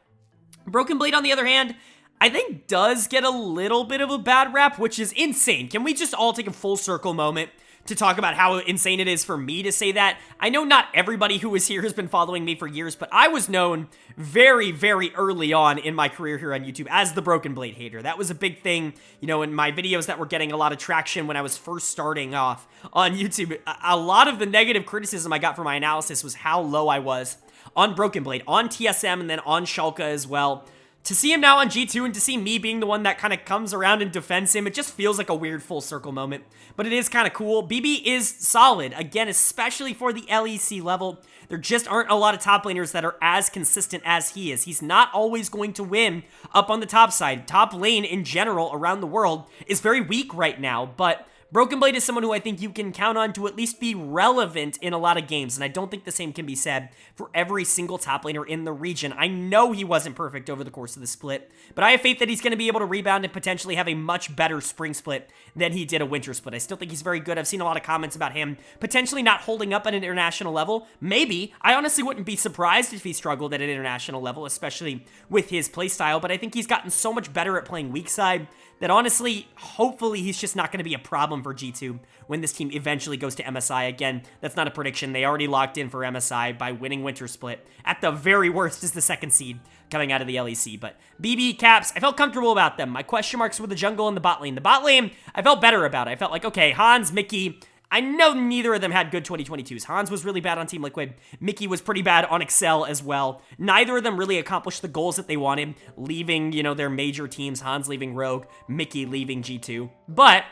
Broken Blade, on the other hand, I think does get a little bit of a bad rap, which is insane. Can we just all take a full circle moment to talk about how insane it is for me to say that? I know not everybody who is here has been following me for years, but I was known very, very early on in my career here on YouTube as the Broken Blade hater. That was a big thing, you know, in my videos that were getting a lot of traction when I was first starting off on YouTube. A lot of the negative criticism I got for my analysis was how low I was on Broken Blade, on TSM, and then on Schalke as well. To see him now on G2 and to see me being the one that kind of comes around and defends him, it just feels like a weird full circle moment, but it is kind of cool. BB is solid, again, especially for the LEC level. There just aren't a lot of top laners that are as consistent as he is. He's not always going to win up on the top side. Top lane in general around the world is very weak right now, but Broken Blade is someone who I think you can count on to at least be relevant in a lot of games, and I don't think the same can be said for every single top laner in the region. I know he wasn't perfect over the course of the split, but I have faith that he's going to be able to rebound and potentially have a much better spring split than he did a winter split. I still think he's very good. I've seen a lot of comments about him potentially not holding up at an international level. Maybe. I honestly wouldn't be surprised if he struggled at an international level, especially with his playstyle, but I think he's gotten so much better at playing weak side that honestly, hopefully, he's just not going to be a problem for G2 when this team eventually goes to MSI. Again, that's not a prediction. They already locked in for MSI by winning Winter Split. At the very worst is the second seed coming out of the LEC. But BB, Caps, I felt comfortable about them. My question marks were the jungle and the bot lane. The bot lane, I felt better about it. I felt like, okay, Hans, Mickey, I know neither of them had good 2022s. Hans was really bad on Team Liquid. Mickey was pretty bad on Excel as well. Neither of them really accomplished the goals that they wanted, leaving, you know, their major teams. Hans leaving Rogue, Mickey leaving G2. But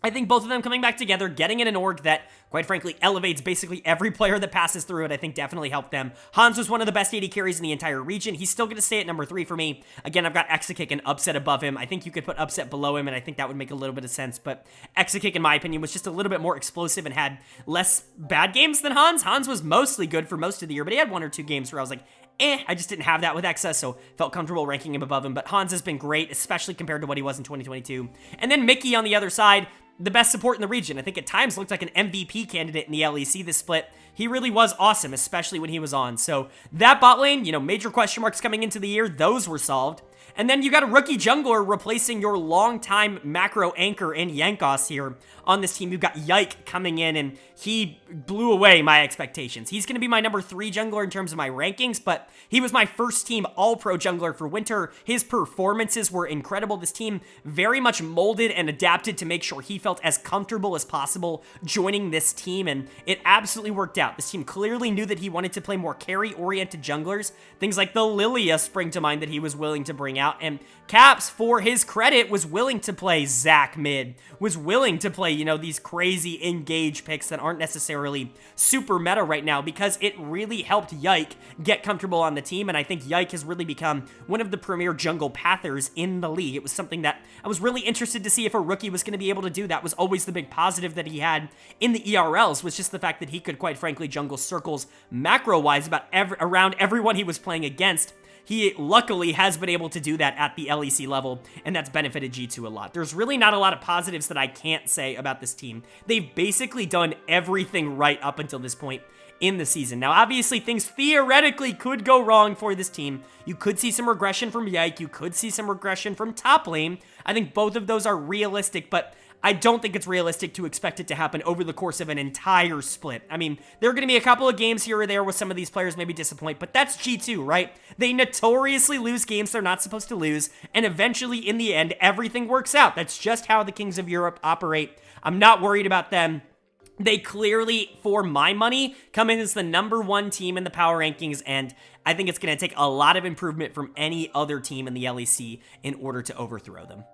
I think both of them coming back together, getting in an org that, quite frankly, elevates basically every player that passes through it, I think definitely helped them. Hans was one of the best AD carries in the entire region. He's still going to stay at number 3 for me. Again, I've got Exakick and Upset above him. I think you could put Upset below him, and I think that would make a little bit of sense. But Exakick, in my opinion, was just a little bit more explosive and had less bad games than Hans. Hans was mostly good for most of the year, but he had 1 or 2 games where I was like, I just didn't have that with Exa, so felt comfortable ranking him above him. But Hans has been great, especially compared to what he was in 2022. And then Mickey on the other side, the best support in the region. I think at times looked like an MVP candidate in the LEC this split. He really was awesome, especially when he was on. So that bot lane, you know, major question marks coming into the year, those were solved. And then you got a rookie jungler replacing your longtime macro anchor in Yankos here on this team. You've got Yike coming in, and he blew away my expectations. He's going to be my number 3 jungler in terms of my rankings, but he was my first team all-pro jungler for Winter. His performances were incredible. This team very much molded and adapted to make sure he felt as comfortable as possible joining this team, and it absolutely worked out. This team clearly knew that he wanted to play more carry-oriented junglers. Things like the Lilia spring to mind that he was willing to bring out. out, and Caps, for his credit, was willing to play Zach mid, was willing to play, you know, these crazy engage picks that aren't necessarily super meta right now, because it really helped Yike get comfortable on the team, and I think Yike has really become one of the premier jungle pathers in the league. It was something that I was really interested to see if a rookie was going to be able to do. That was always the big positive that he had in the ERLs, was just the fact that he could, quite frankly, jungle circles macro-wise around everyone he was playing against. He luckily has been able to do that at the LEC level, and that's benefited G2 a lot. There's really not a lot of positives that I can't say about this team. They've basically done everything right up until this point in the season. Now, obviously, things theoretically could go wrong for this team. You could see some regression from Yike. You could see some regression from top lane. I think both of those are realistic, but I don't think it's realistic to expect it to happen over the course of an entire split. I mean, there are going to be a couple of games here or there where some of these players maybe disappoint, but that's G2, right? They notoriously lose games they're not supposed to lose, and eventually, in the end, everything works out. That's just how the Kings of Europe operate. I'm not worried about them. They clearly, for my money, come in as the #1 team in the power rankings, and I think it's going to take a lot of improvement from any other team in the LEC in order to overthrow them.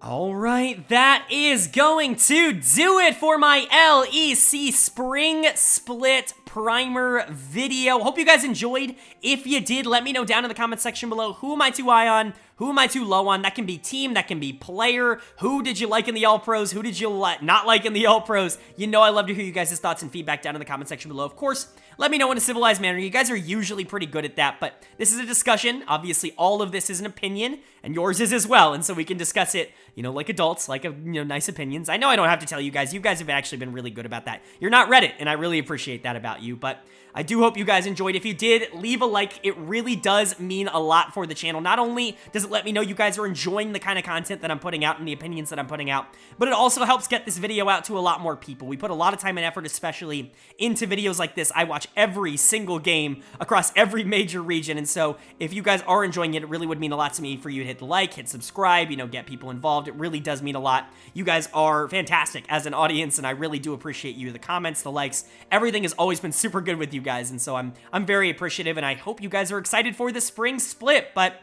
All right, that is going to do it for my LEC Spring Split Primer video. Hope you guys enjoyed. If you did, let me know down in the comment section below. Who am I too high on? Who am I too low on? That can be team, that can be player. Who did you like in the All-Pros? Who did you not like in the All-Pros? You know I love to hear you guys' thoughts and feedback down in the comment section below. Of course, let me know in a civilized manner. You guys are usually pretty good at that, but this is a discussion. Obviously, all of this is an opinion, and yours is as well, and so we can discuss it, you know, like adults, like, nice opinions. I know I don't have to tell you guys. You guys have actually been really good about that. You're not Reddit, and I really appreciate that about you, but I do hope you guys enjoyed. If you did, leave a like. It really does mean a lot for the channel. Not only does it let me know you guys are enjoying the kind of content that I'm putting out and the opinions that I'm putting out, but it also helps get this video out to a lot more people. We put a lot of time and effort, especially into videos like this. I watch every single game across every major region, and so if you guys are enjoying it, it really would mean a lot to me for you to hit the like, hit subscribe, you know, get people involved. It really does mean a lot. You guys are fantastic as an audience, and I really do appreciate you. The comments, the likes, everything has always been super good with you guys, and so I'm very appreciative, and I hope you guys are excited for the spring split. But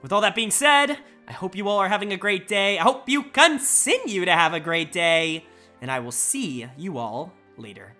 with all that being said, I hope you all are having a great day. I hope you continue to have a great day, and I will see you all later.